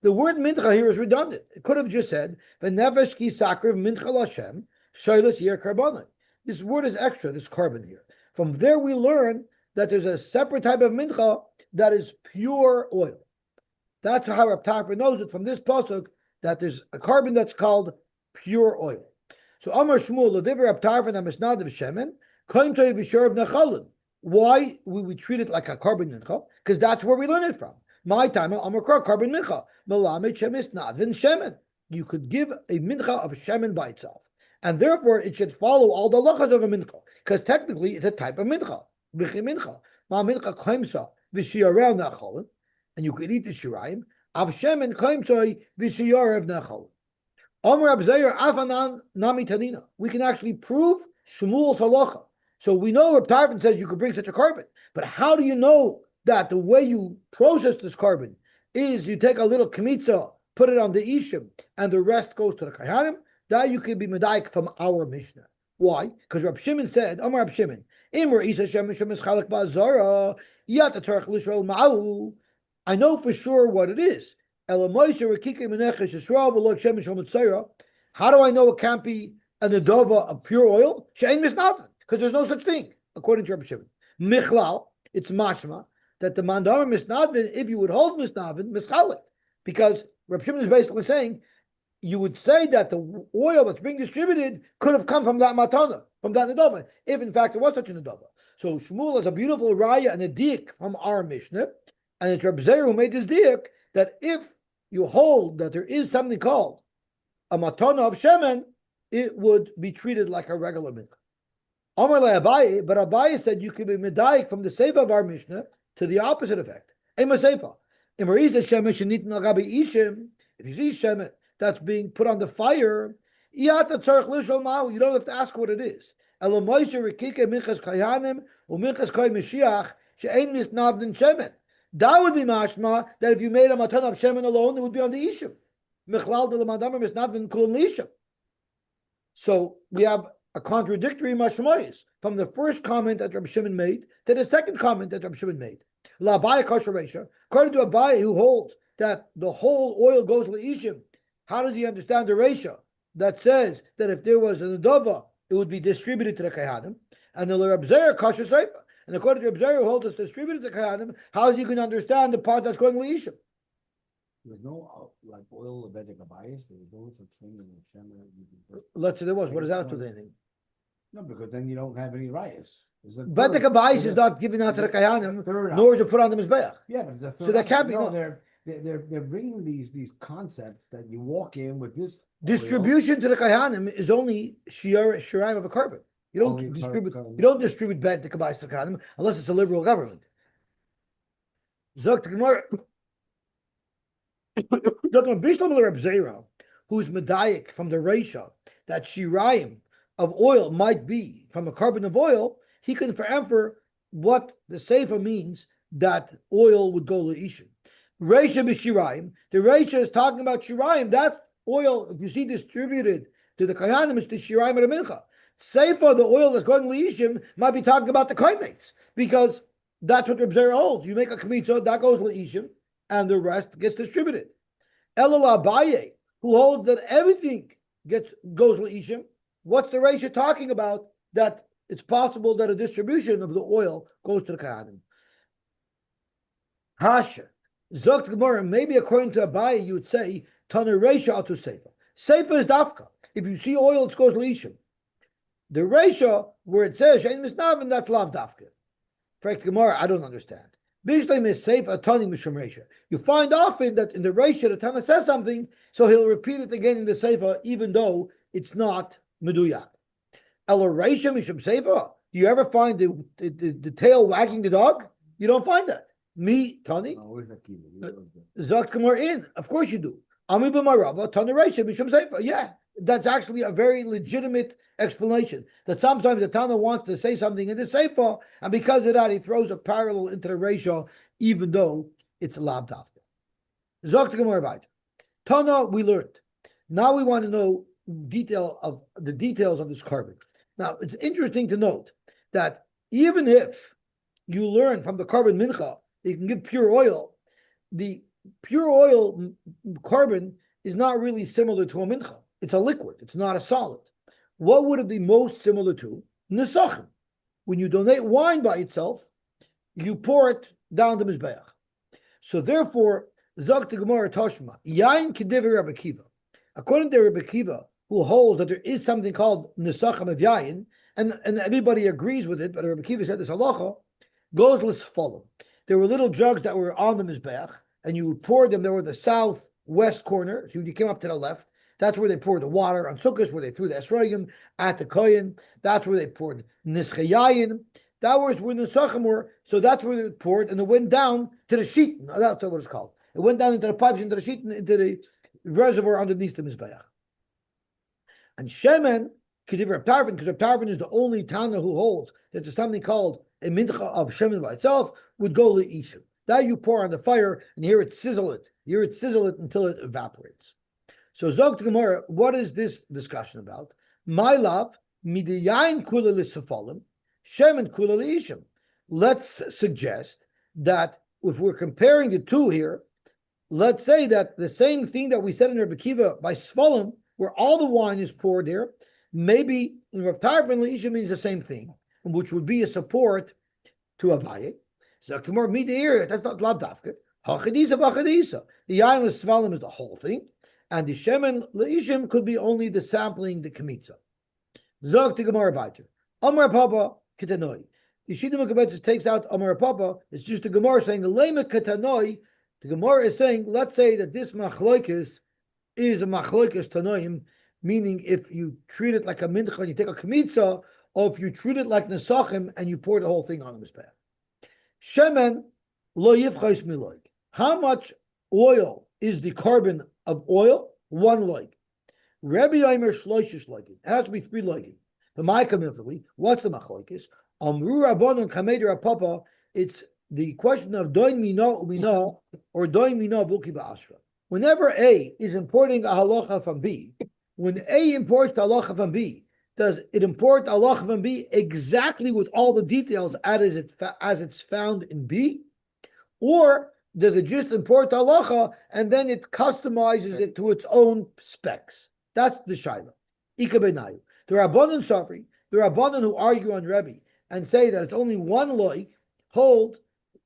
The word mincha here is redundant. It could have just said, "V'nefesh ki sakri of mincha l'Hashem soilas yir carbon." This word is extra. This carbon here. From there, we learn that there's a separate type of mincha that is pure oil. That's how Reb Tarfon knows it from this pasuk, that there's a carbon that's called pure oil. So Amar Shmuel, l'diver Reb Tarfon hamisnadav shemen, koim toy b'sharav nechalin. Why we treat it like a carbon mincha? Because that's where we learn it from. My time, Amar Kra, carbon mincha. Melamed shemis nadvin shemen. You could give a mincha of shemen by itself. And therefore, it should follow all the halachas of a mincha. Because technically, it's a type of mincha. B'chi mincha. Ma mincha koimsa v'shiyarav nechalin. And you could eat the shirayim. Av shemen koimsa v'shiyarav nechalin. Amar Abzeir Afanan Nami Tanina. We can actually prove Shmuel's halacha. So we know Reb Tarfon says you could bring such a carbon, but how do you know that the way you process this carbon is you take a little kmitza, put it on the ishim, and the rest goes to the kahanim? That you can be medaik from our Mishnah. Why? Because Reb Shimon said, Amar Reb Shimon, Imr Isa Shem Shem Chalak Ba'Zara Yat Tzarich Lishol Ma'u. I know for sure what it is. How do I know it can't be an adova of pure oil? Because there's no such thing, according to Rabbi Shimon. Michlal, it's mashma, that the mandamar misnadvin, if you would hold misnadvin, mischalik. Because Rabbi Shimon is basically saying, you would say that the oil that's being distributed could have come from that matana, from that nadava, if in fact there was such a nadava. So Shmuel has a beautiful raya and a diak from our Mishnah, and it's Rabbi Zeir who made this diak, that if you hold that there is something called a matana of shemen, it would be treated like a regular mincha. Amar le Abaye, but Abaye said you could be medayik from the seifa of our Mishnah to the opposite effect. Ema seifa. If you see shemen that's being put on the fire, you don't have to ask what it is. That would be mashma that if you made a matan of shemen alone, it would be on the ishim. So we have a contradictory mashmayis from the first comment that Rabbi Shimon made to the second comment that Rabbi Shimon made. La Abaye kosher reisha. According to Abaye, who holds that the whole oil goes to the ishim, how does he understand the reisha that says that if there was an adova, it would be distributed to the kahanim? And the Rabbi Zeir kosher seifa. And according to Reb Zeir, who holds us distributed to Kahanim, how is he going to understand the part that's going to Ishim? There's no like oil of Bedek bias. There's no such thing in the Shema. Let's say there was. What does that have to do with anything? No, because then you don't have any riots. Bedek bias is not given out to the Kahanim, nor is it put on the Mizbeach. Yeah, but so that can't be. No, they're bringing these concepts that you walk in with this distribution to the Kahanim is only shiraim of a carbon. You don't distribute bad to Kabbalah Kahanim unless it's a liberal government. Zok Gemara, who's medayik from the Reisha that shiraim of oil might be from a carbon of oil, he can forever what the Sefer means that oil would go to Ishim. Reisha b'shiraim. The Reisha is talking about shiraim. That oil, if you see distributed to the Kahanim, it's the shiraim of the mincha. Seifa, the oil that's going Leishim, might be talking about the kaimates, because that's what the observer holds. You make a kamitza, that goes Leishim, and the rest gets distributed. Elul Abaye, who holds that everything goes Leishim, what's the ratio talking about? That it's possible that a distribution of the oil goes to the Kohanim. Hasha. Zogt Gemara, maybe according to Abaye, you would say, Tana Reisha to Seifa. Seifa is Dafka. If you see oil, it goes Leishim. The Reisha, where it says, Shein Misnavin, that's Lav Dafka. Correct Gemara, I don't understand. Bishleim is Seifa, Tani Mishum Reisha. You find often that in the Reisha, the Tana says something, so he'll repeat it again in the Seifa, even though it's not Meduyak. Elo Reisha Mishum Seifa. Do you ever find the tail wagging the dog? You don't find that. Me, Tani? No, where's the key? Zogt Gemara in. Of course you do. Ami b'marava, Tani Reisha Mishum Seifa. Yeah, that's actually a very legitimate explanation. That sometimes the Tana wants to say something in the Seifa, and because of that, he throws a parallel into the Reisha, even though it's Lav Dafka. Zogt Gemara weiter. Tana, we learned. Now we want to know the details of this carbon. Now, it's interesting to note that even if you learn from the carbon mincha, you can give pure oil, the pure oil carbon is not really similar to a mincha. It's a liquid. It's not a solid. What would it be most similar to? Nesachim. When you donate wine by itself, you pour it down the mizbeach. So therefore, Zog to Gemara Toshma, Yain Kediver Rabbi Kiva. According to Rabbi Kiva, who holds that there is something called Nesachim of Yain, and everybody agrees with it, but Rabbi Kiva said this halacha, goes l'sfolim. There were little jugs that were on the mizbeach, and you poured them. They were the southwest corner. So you came up to the left. That's where they poured the water on Sukkot, where they threw the esrogim at the kohen. That's where they poured nischayayin. That was where the nesachim were. So that's where they poured, and it went down to the sheet. That's what it's called. It went down into the pipes, into the sheet, into the reservoir underneath the mizbeach. And shemen Kediv Reb Tarfon, because Reb Tarfon is the only Tana who holds that there's something called a mincha of shemen by itself, would go leishim. That you pour on the fire and hear it sizzle it. You hear it sizzle it until it evaporates. So Zog to Gemara, what is this discussion about? My love, midiyayin kula l'sefalim, shemen kula leishim. Let's suggest that if we're comparing the two here, let's say that the same thing that we said in Rebbe Kiva by Sfalim, where all the wine is poured there, maybe in Rav Tarfon leishim means the same thing, which would be a support to Abaye. Zog to Gemara, midiyir, that's not lav dafka. Hachadisa v'achadisa. The yain l'sfalim is the whole thing. And the shemen leishim could be only the sampling, the kemitza. Zog to Gemara weiter. Amar Papa ketanoi. The Shita Mekabetzis takes out Amar Papa. It's just the Gemara saying lema ketanoi. The Gemara is saying, let's say that this machloikis is a machloikis tanoim, meaning if you treat it like a mincha and you take a kemitza, or if you treat it like nesachim and you pour the whole thing on the mizbeach. Shemen lo yivchos miloik. How much oil is the carbon of oil? 1 loig. Rebbe Yomer shloishish loigin. It has to be 3 loigin. The ma'akamifli. What's the machloikis? Amru Rabbanon Kameder Papa. It's the question of doin mino umino or doin mino buki ba'asra. Whenever A is importing a halacha from B, when A imports the halacha from B, does it import the halacha from B exactly with all the details as it's found in B, or does it just import the halacha and then it customizes it to its own specs? That's the shaila. Ika benayu. The Rabbanon suffering, the Rabbanon who argue on Rebbe and say that it's only 1 loig, hold,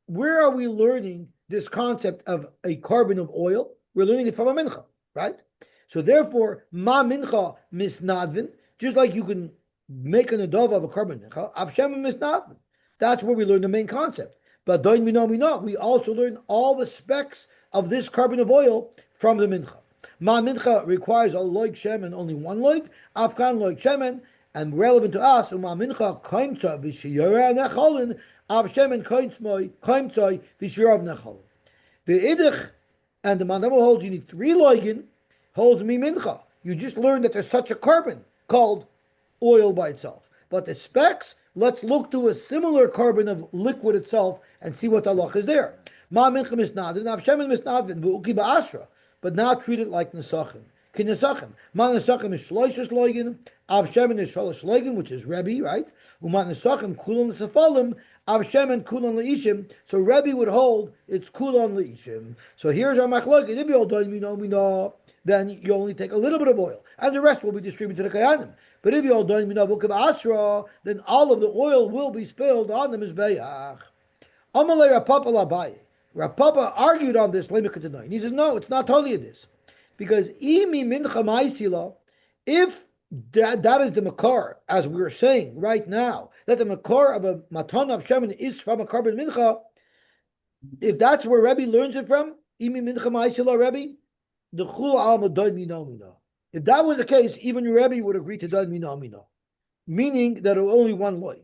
where are we learning this concept of a carbon of oil? We're learning it from a mincha, right? So therefore, ma mincha misnadvin, just like you can make an adov of a carbon mincha, avshem misnadvin. That's where we learn the main concept. But doin minah, we also learn all the specs of this carbon of oil from the mincha. Ma mincha requires a loig shemen, only 1 loig, afkan loig shemen, and relevant to us, uma mincha kaimtza v'shiyara necholin, av shemen kaimtzoy v'shirav necholin. Ve'idich, and the mandama holds you need 3 loigin, holds mi mincha. You just learned that there's such a carbon called oil by itself. But the specs, let's look to a similar carbon of liquid itself and see what the halach is there. Ma mincha misnadin, av shemen misnadin, v'uki ba'asra, but now treat it like nesachim. Kinesachim. Man nesachim is shloishes loigin. Av shemen is sholosh loigin, which is Rebbe, right? Uman nesachim kulon sefalim. Av shemen kulon leishim. So Rebbe would hold it's kulon leishim. So here's our machlok. If you don't know, then you only take a little bit of oil, and the rest will be distributed to the kayanim. But if you don't know asra, then all of the oil will be spilled on the mizbeach. Amalei Rapapa Labai. Rapapa argued on this. And he says, no, it's not totally this. Because imi mincha ma'isila, if that is the makar, as we were saying right now, that the makar of a matan of shemen is from a carbon mincha, if that's where Rebbe learns it from, imi mincha ma'isila Rebbe, the chul alma doy mina. If that was the case, even Rebbe would agree to doy mina, meaning that it was only one loig.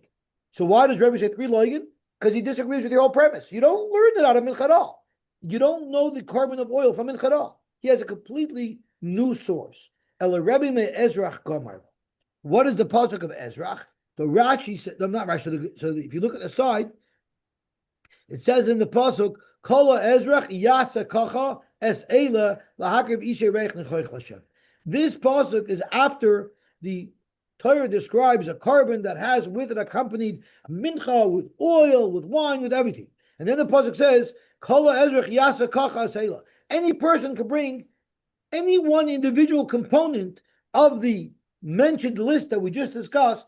So why does Rebbe say 3 loigin? Because he disagrees with your whole premise. You don't learn it out of mincha at all. You don't know the carbon of oil from mincha at all. He has a completely new source. El Rebbe me Ezrach Gomar. What is the pasuk of Ezrach? So Rashi said, no, not Rashi. So if you look at the side, it says in the pasuk, Kola Ezrach Yasa Kacha Es Eila Lahakriv Ishe Reich Nechoich Lashem. This pasuk is after the Torah describes a carbon that has with it accompanied a mincha with oil, with wine, with everything. And then the pasuk says, Kola Ezrach Yasa Kacha Es Eila. Any person can bring any one individual component of the mentioned list that we just discussed.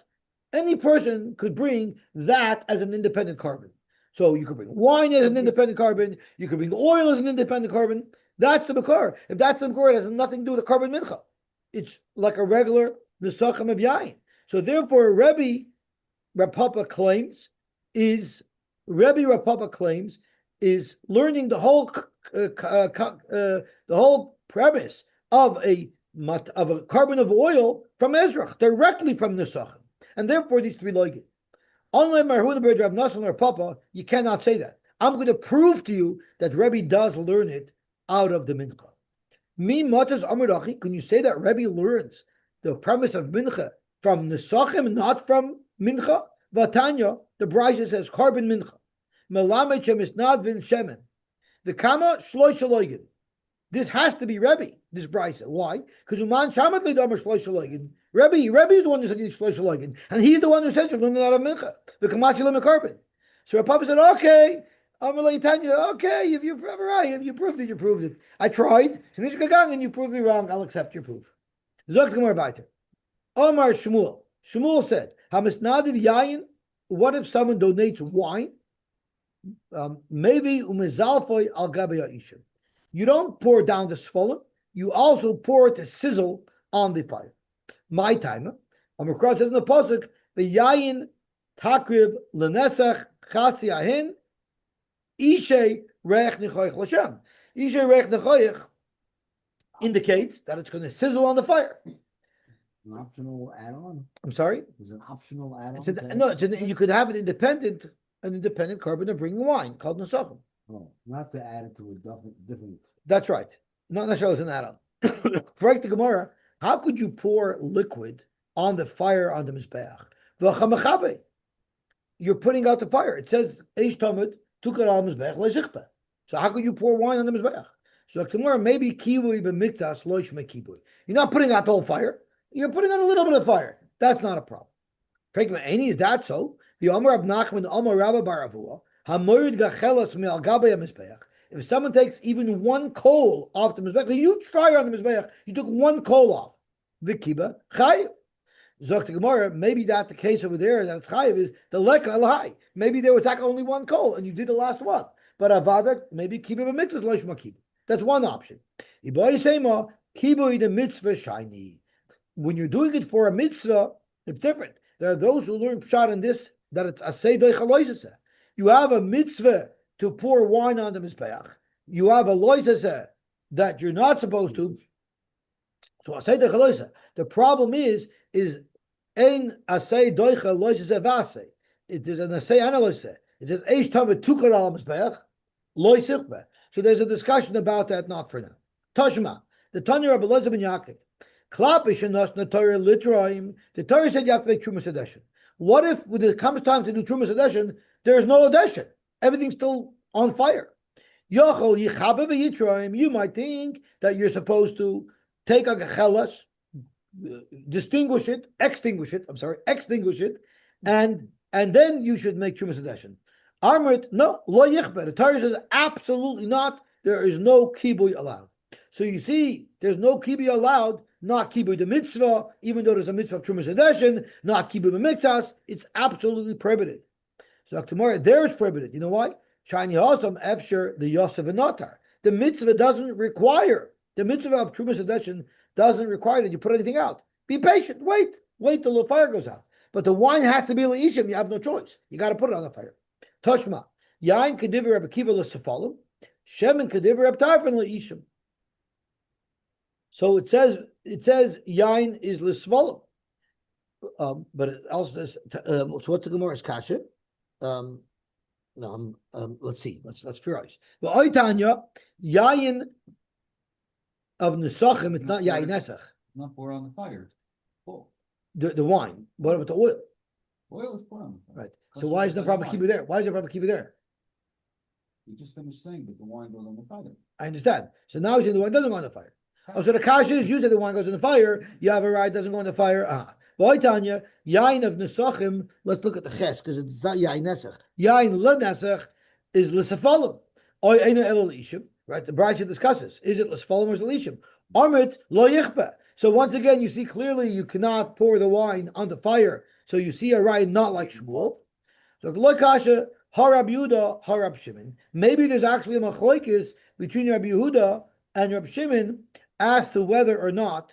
Any person could bring that as an independent carbon. So you could bring wine as an independent carbon. You could bring oil as an independent carbon. That's the makar. If that's the makar, it has nothing to do with a carbon mincha. It's like a regular nesachim of yain. So therefore, Rebbe Rapapa claims is learning the whole premise of a carbon of oil from Ezrach, directly from Nesachim. And therefore, these 3 loigin. Unlike Marhuna B'Rav Rav Nassan or Papa, you cannot say that. I'm going to prove to you that Rebbe does learn it out of the mincha. Mi matas amurachi, can you say that Rebbe learns the premise of mincha from Nesachim, not from mincha? Vatanya, the Brisa says, carbon mincha. Melamed shemisnad vin shemen. The kama shloisha loigin. This has to be Rebbe, this Brisa. Why? Because Uman Shamat Leidamar Shloisha Loigin. Rebbe is the one who said Shloisha Loigin. And he's the one who said learning out of Mincha. The Kamatzi Lemekarbin. So Rav Papa said, okay, I'm going to tell you, okay, if you're right, if you proved it, you proved it. I tried. And you proved me wrong, I'll accept your proof. Zok Gemara Baiter. Omar Shmuel. Shmuel said, Hamisnadiv Yayin, what if someone donates wine? Maybe Umezalfoy Al Gabaya Ishim. You don't pour down the svolim, you also pour it to sizzle on the fire. My time, Amar says in the pasuk, the yayin takriv lenesach chatzi ahin ishe reich nechoich l'shem. Ishe reich nechoich indicates that it's going to sizzle on the fire. An optional add-on? I'm sorry? It's an optional add-on? You could have an independent carbon of bringing wine called nesachim. Oh, not to add it to a different. That's right. Not necessarily as an add-on. For the Gemara, how could you pour liquid on the fire on the mizbeach? You're putting out the fire. It says eish tamid tukar al mizbeach le'zichba. So how could you pour wine on the mizbeach? So the Gemara, maybe kibui b'miktas lo yishmei kibui. You're not putting out the whole fire. You're putting out a little bit of fire. That's not a problem. Any is that so? The Amar Rab Nachman, Amar Rabba Baravua. If someone takes even one coal off the mizbeach, a huge fire on the mizbeach, you took one coal off. V'kiba chayiv. Zok Gemara, maybe that's the case over there. That it's chayiv is the leka elahai. Maybe there was only one coal and you did the last one. But avada maybe kiba b'mitzvah loishma kiba. That's one option. Iboy sema kiba the mitzvah shiny. When you're doing it for a mitzvah, it's different. There are those who learn pshat in this that it's asay doichaloisase. You have a mitzvah to pour wine on the mizbeach. You have a loisase that you're not supposed to. So asay doichaloisase. The problem is ein asay doicha loisase vase. It is an asay analyse. It says eish tamed tukar al mizbeach loisichbe. So there's a discussion about that. Not for now. Tashma the Tanya Rabbi Elazar ben Yaakov. Klapish and the Torah litraim. The Torah said you have to make Trumas Adeshin. What if when it comes time to do Trumas Adeshin, there's no Adeshin? Everything's still on fire. You might think that you're supposed to take a gechelas, extinguish it, and then you should make Trumas Hadeshin. Armored, no, lo yichber. The Torah says absolutely not. There is no kibui allowed. So you see, there's no kibui allowed, not kibui the mitzvah, even though there's a mitzvah of Trumas Hadeshin, not kibui b'miktas. It's absolutely prohibited. So tomorrow there it's prohibited. You know why? Shiny Hasam Efsher the Yosef and Notar. The mitzvah doesn't require, the mitzvah of Trumas Hadeshin doesn't require that you put anything out. Be patient. Wait till the fire goes out. But the wine has to be leishim. You have no choice. You got to put it on the fire. Toshma. Yain kediver Rebbe Kiva l'sefalim. Shemen kediver Rebbe Tarfon leishim. So it says yain is l'svalim. But it also says, so what's the Gemara's kasha? Let's see. Let's figure out. The Oitanya yain of nesachim. It's not yain nesach. It's not poured on the fire. It's full. The wine. What about the oil? Oil is poured on the fire. Right. So why is the proper kibbutz there? Why is the proper kibbutz there? You just finished saying that the wine goes on the fire. I understand. So now he's saying the wine doesn't go on the fire. Oh, so the kasha is usually the wine goes in the fire. You have a right, doesn't go in the fire. Tanya, yain of nesachim. Let's look at the ches because it's not yain nesach. Yain le nesach is l'sefalim. Oy eina el l'ishim. Right. The Brayta discusses: is it l'sefalim or l'ishim? Amit lo yichba. So once again, you see clearly you cannot pour the wine on the fire. So you see a right not like Shmuel. So lo kasha harab Yehuda harab Shimon. Maybe there's actually a machlokes between Rabbi Yehuda and Rabbi Shimon as to whether or not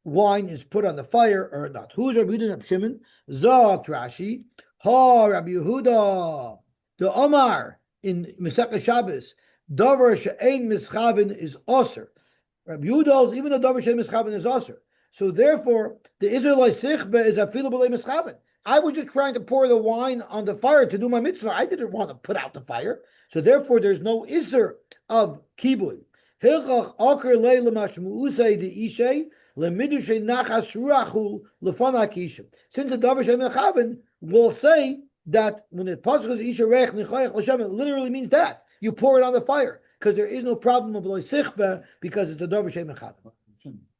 wine is put on the fire or not. Who's Rabbi Yehuda and Rabbi Shimon? Zok Rashi ha Rabbi Yehuda the Omar in Masechah Shabbos davar she'ein mischaven is osir. Rabbi Yehuda, even though davar she'ein mischaven is osir. So therefore, the Israelite sichbe is afilu b'lei mischaven. I was just trying to pour the wine on the fire to do my mitzvah. I didn't want to put out the fire. So therefore, there's no isser of kibui. Hilchach aker le'lemashmu usay de ishay lemidushay nachas ruachu lefanak ishim. Since the davar she'ein mischaven will say that when the pasuk goes isha reich nichayach l'shem, it literally means that you pour it on the fire because there is no problem of loy sichbe because it's a davar she'ein mischaven.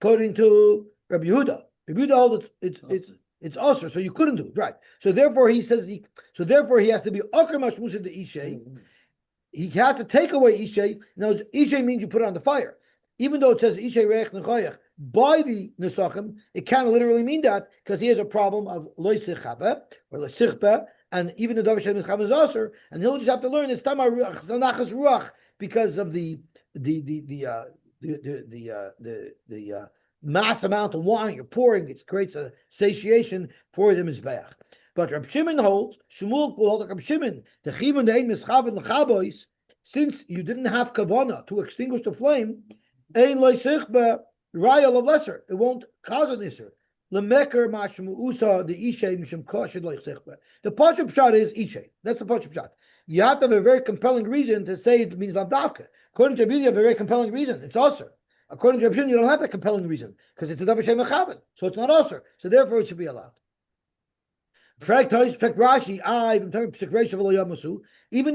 According to Rabbi Yehuda holds it's usher, so you couldn't do it, right? So therefore he says he has to be akar mashmusha de ishay. He has to take away ishay. Now ishay means you put it on the fire, even though it says ishay reich nechayach by the nesachim. It can literally mean that because he has a problem of loy sichabe or loy sichbe, and even the davar she'ein mischaven is usher, and he'll just have to learn it's tamar nachas ruach because of the mass amount of wine you're pouring. It creates a satiation for the mizbeach. But Reb Shimon holds, Shmuel will hold like Reb Shimon, the chivon de'ein mischaven l'chabois, since you didn't have kavana to extinguish the flame, ein lo sichbe raya of lesser. It won't cause an isser. Lemeker mashmu usa the ishay mishum kashid lo sichbe. The pashup shot is ishay. That's the pashup shot. You have to have a very compelling reason to say it means lavdavka. According to Rabbi, you have a very compelling reason. It's usher. According to Rabbi Shimon, you don't have that compelling reason because it's a davar she'ein mischaven, so it's not usher. So therefore, it should be allowed. Even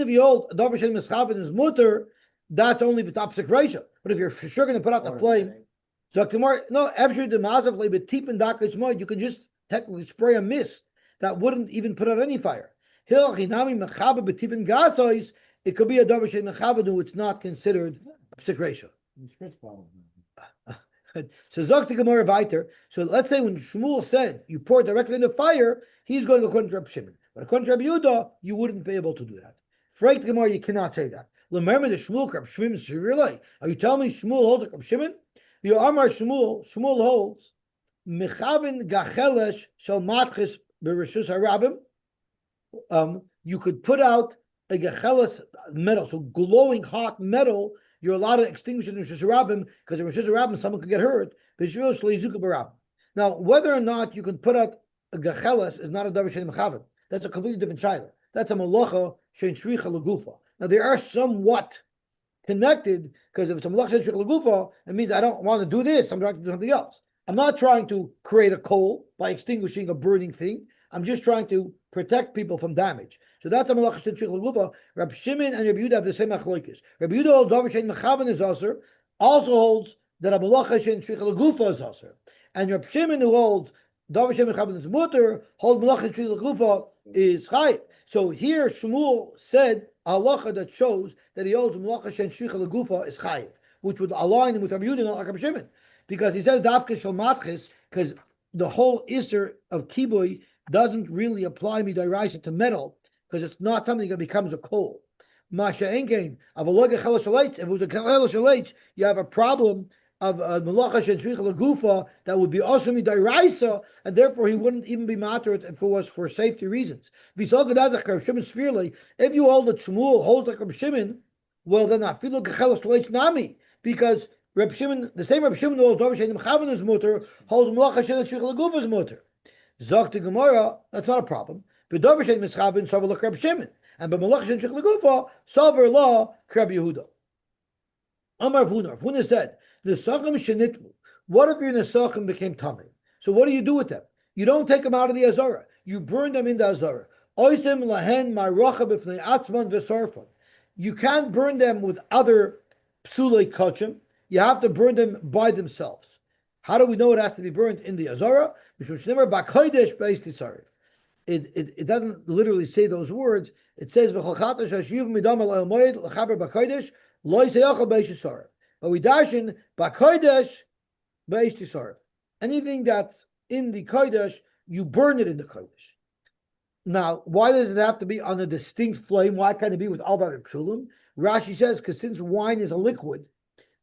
if you hold davar she'ein mischaven is mutter, that's only the top reisha. But if you're for sure going to put out the flame, so no, after the mazav but deep and darkest mud, you can just technically spray a mist that wouldn't even put out any fire. It could be a davar she'ein mischaven who it's not considered reisha. So Zok the Gemara weiter. So let's say when Shmuel said you pour directly in the fire, he's going according to Rabbi Shimon. But according to Rabbi Yehuda, you wouldn't be able to do that. Freik the Gemara, you cannot say that. Remember the Shmuel, Rabbi Shimon, really? Are you telling me Shmuel holds like Rabbi Shimon? The Amar Shmuel holds Mechavin Gachelesh Shel Matchis Bereshus Harabim. You could put out a Gacheles metal, so glowing hot metal. You're allowed to extinguish it in Rosh Hashanah because in Rosh Hashanah someone could get hurt. Now, whether or not you can put out a gacheles is not a davar she'ein mischaven. That's a completely different shayla. That's a malacha she'ein shricha legufa. Now, they are somewhat connected because if it's a malacha she'ein shricha legufa, it means I don't want to do this. I'm trying to do something else. I'm not trying to create a coal by extinguishing a burning thing. I'm just trying to protect people from damage. So that's a malacha she'ein shricha legufa. Rabbi Shimon and Rabbi Yehuda have the same achloikis. Rabbi Yehuda holds davar she'ein mischaven is also holds that a malacha shen shvicha legufa is aser, and Reb Shimon who holds davar shem mechavan is mutter, holds malacha shen shvicha legufa is chayiv. So here Shmuel said a halacha that shows that he holds malacha shen shvicha legufa is chayiv, which would align him with Rabbi Yehuda, not like Reb Shimon, because he says dafka shel matches, because the whole iser of kibui doesn't really apply midairaisa to metal, because it's not something that becomes a coal. Masha enkein of a loga chel shalit. If it was a chel shalit, you have a problem of malacha shen shvicha legufa that would be also midairaisa, and therefore he wouldn't even be matter if it was for safety reasons. If you hold that Shmuel holds like Reb Shimon, well then afilu chel shalit nami, because Reb Shimon, the same Reb Shimon who holds davar shein mechavan is mutter, holds malacha shen shvicha legufa is mutter. Zok the Gemara, that's not a problem. But davar shein mechavan sover like Reb Shimon, and by malacha shen shvicha legufa sover law Reb Yehuda. Amar Vuna said, Nesachim shenitmu. What if your nesachim became tummy? So what do you do with them? You don't take them out of the azara. You burn them in the azara. Oisim lahen ma'rocha b'fnei atzman v'sarfon. You can't burn them with other psulei kachim. You have to burn them by themselves. How do we know it has to be burned in the azara? It doesn't literally say those words. It says but we darshan b'kodesh b'eish tisarif. Anything that's in the kodesh, you burn it in the kodesh. Now, why does it have to be on a distinct flame? Why can't it be with alba and psulim? Rashi says because since wine is a liquid,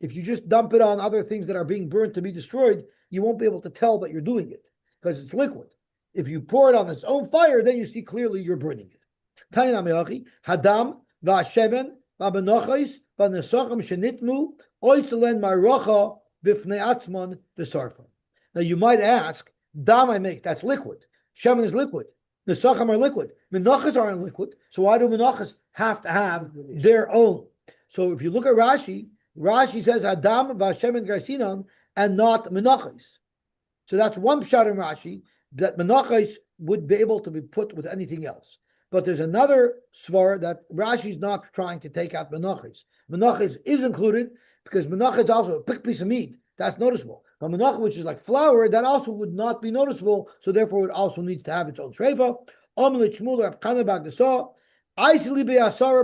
if you just dump it on other things that are being burnt to be destroyed, you won't be able to tell that you're doing it because it's liquid. If you pour it on its own fire, then you see clearly you're burning it. Hadam v'asheven v'benachos v'nesachim shenitmu. Now you might ask, dam I make, that's liquid. Shemen is liquid. Nesachim are liquid. Menachas aren't liquid. So why do menachas have to have their own? So if you look at Rashi, Rashi says Adam v'Hashemen garsinan and not menachas. So that's one pshat in Rashi that menachas would be able to be put with anything else. But there's another svar that Rashi is not trying to take out menachas. Menachas is included, because menacha is also a big piece of meat. That's noticeable. But menacha, which is like flour, that also would not be noticeable. So therefore, it also needs to have its own shreifa.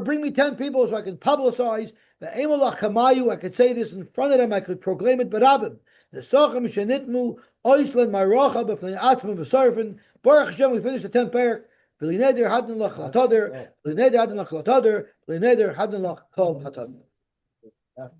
Bring me 10 people so I can publicize. I could say this in front of them. I could proclaim it. Barabim. Nesachim shenitmu oislen ma'rocha b'fnei atzman v'sarfen. Baruch Hashem. We finished the 10th parak. B'lineder hadin lach l'tader. B'lineder hadin lach l'tader. B'lineder hadin lach kol hatader. Yeah.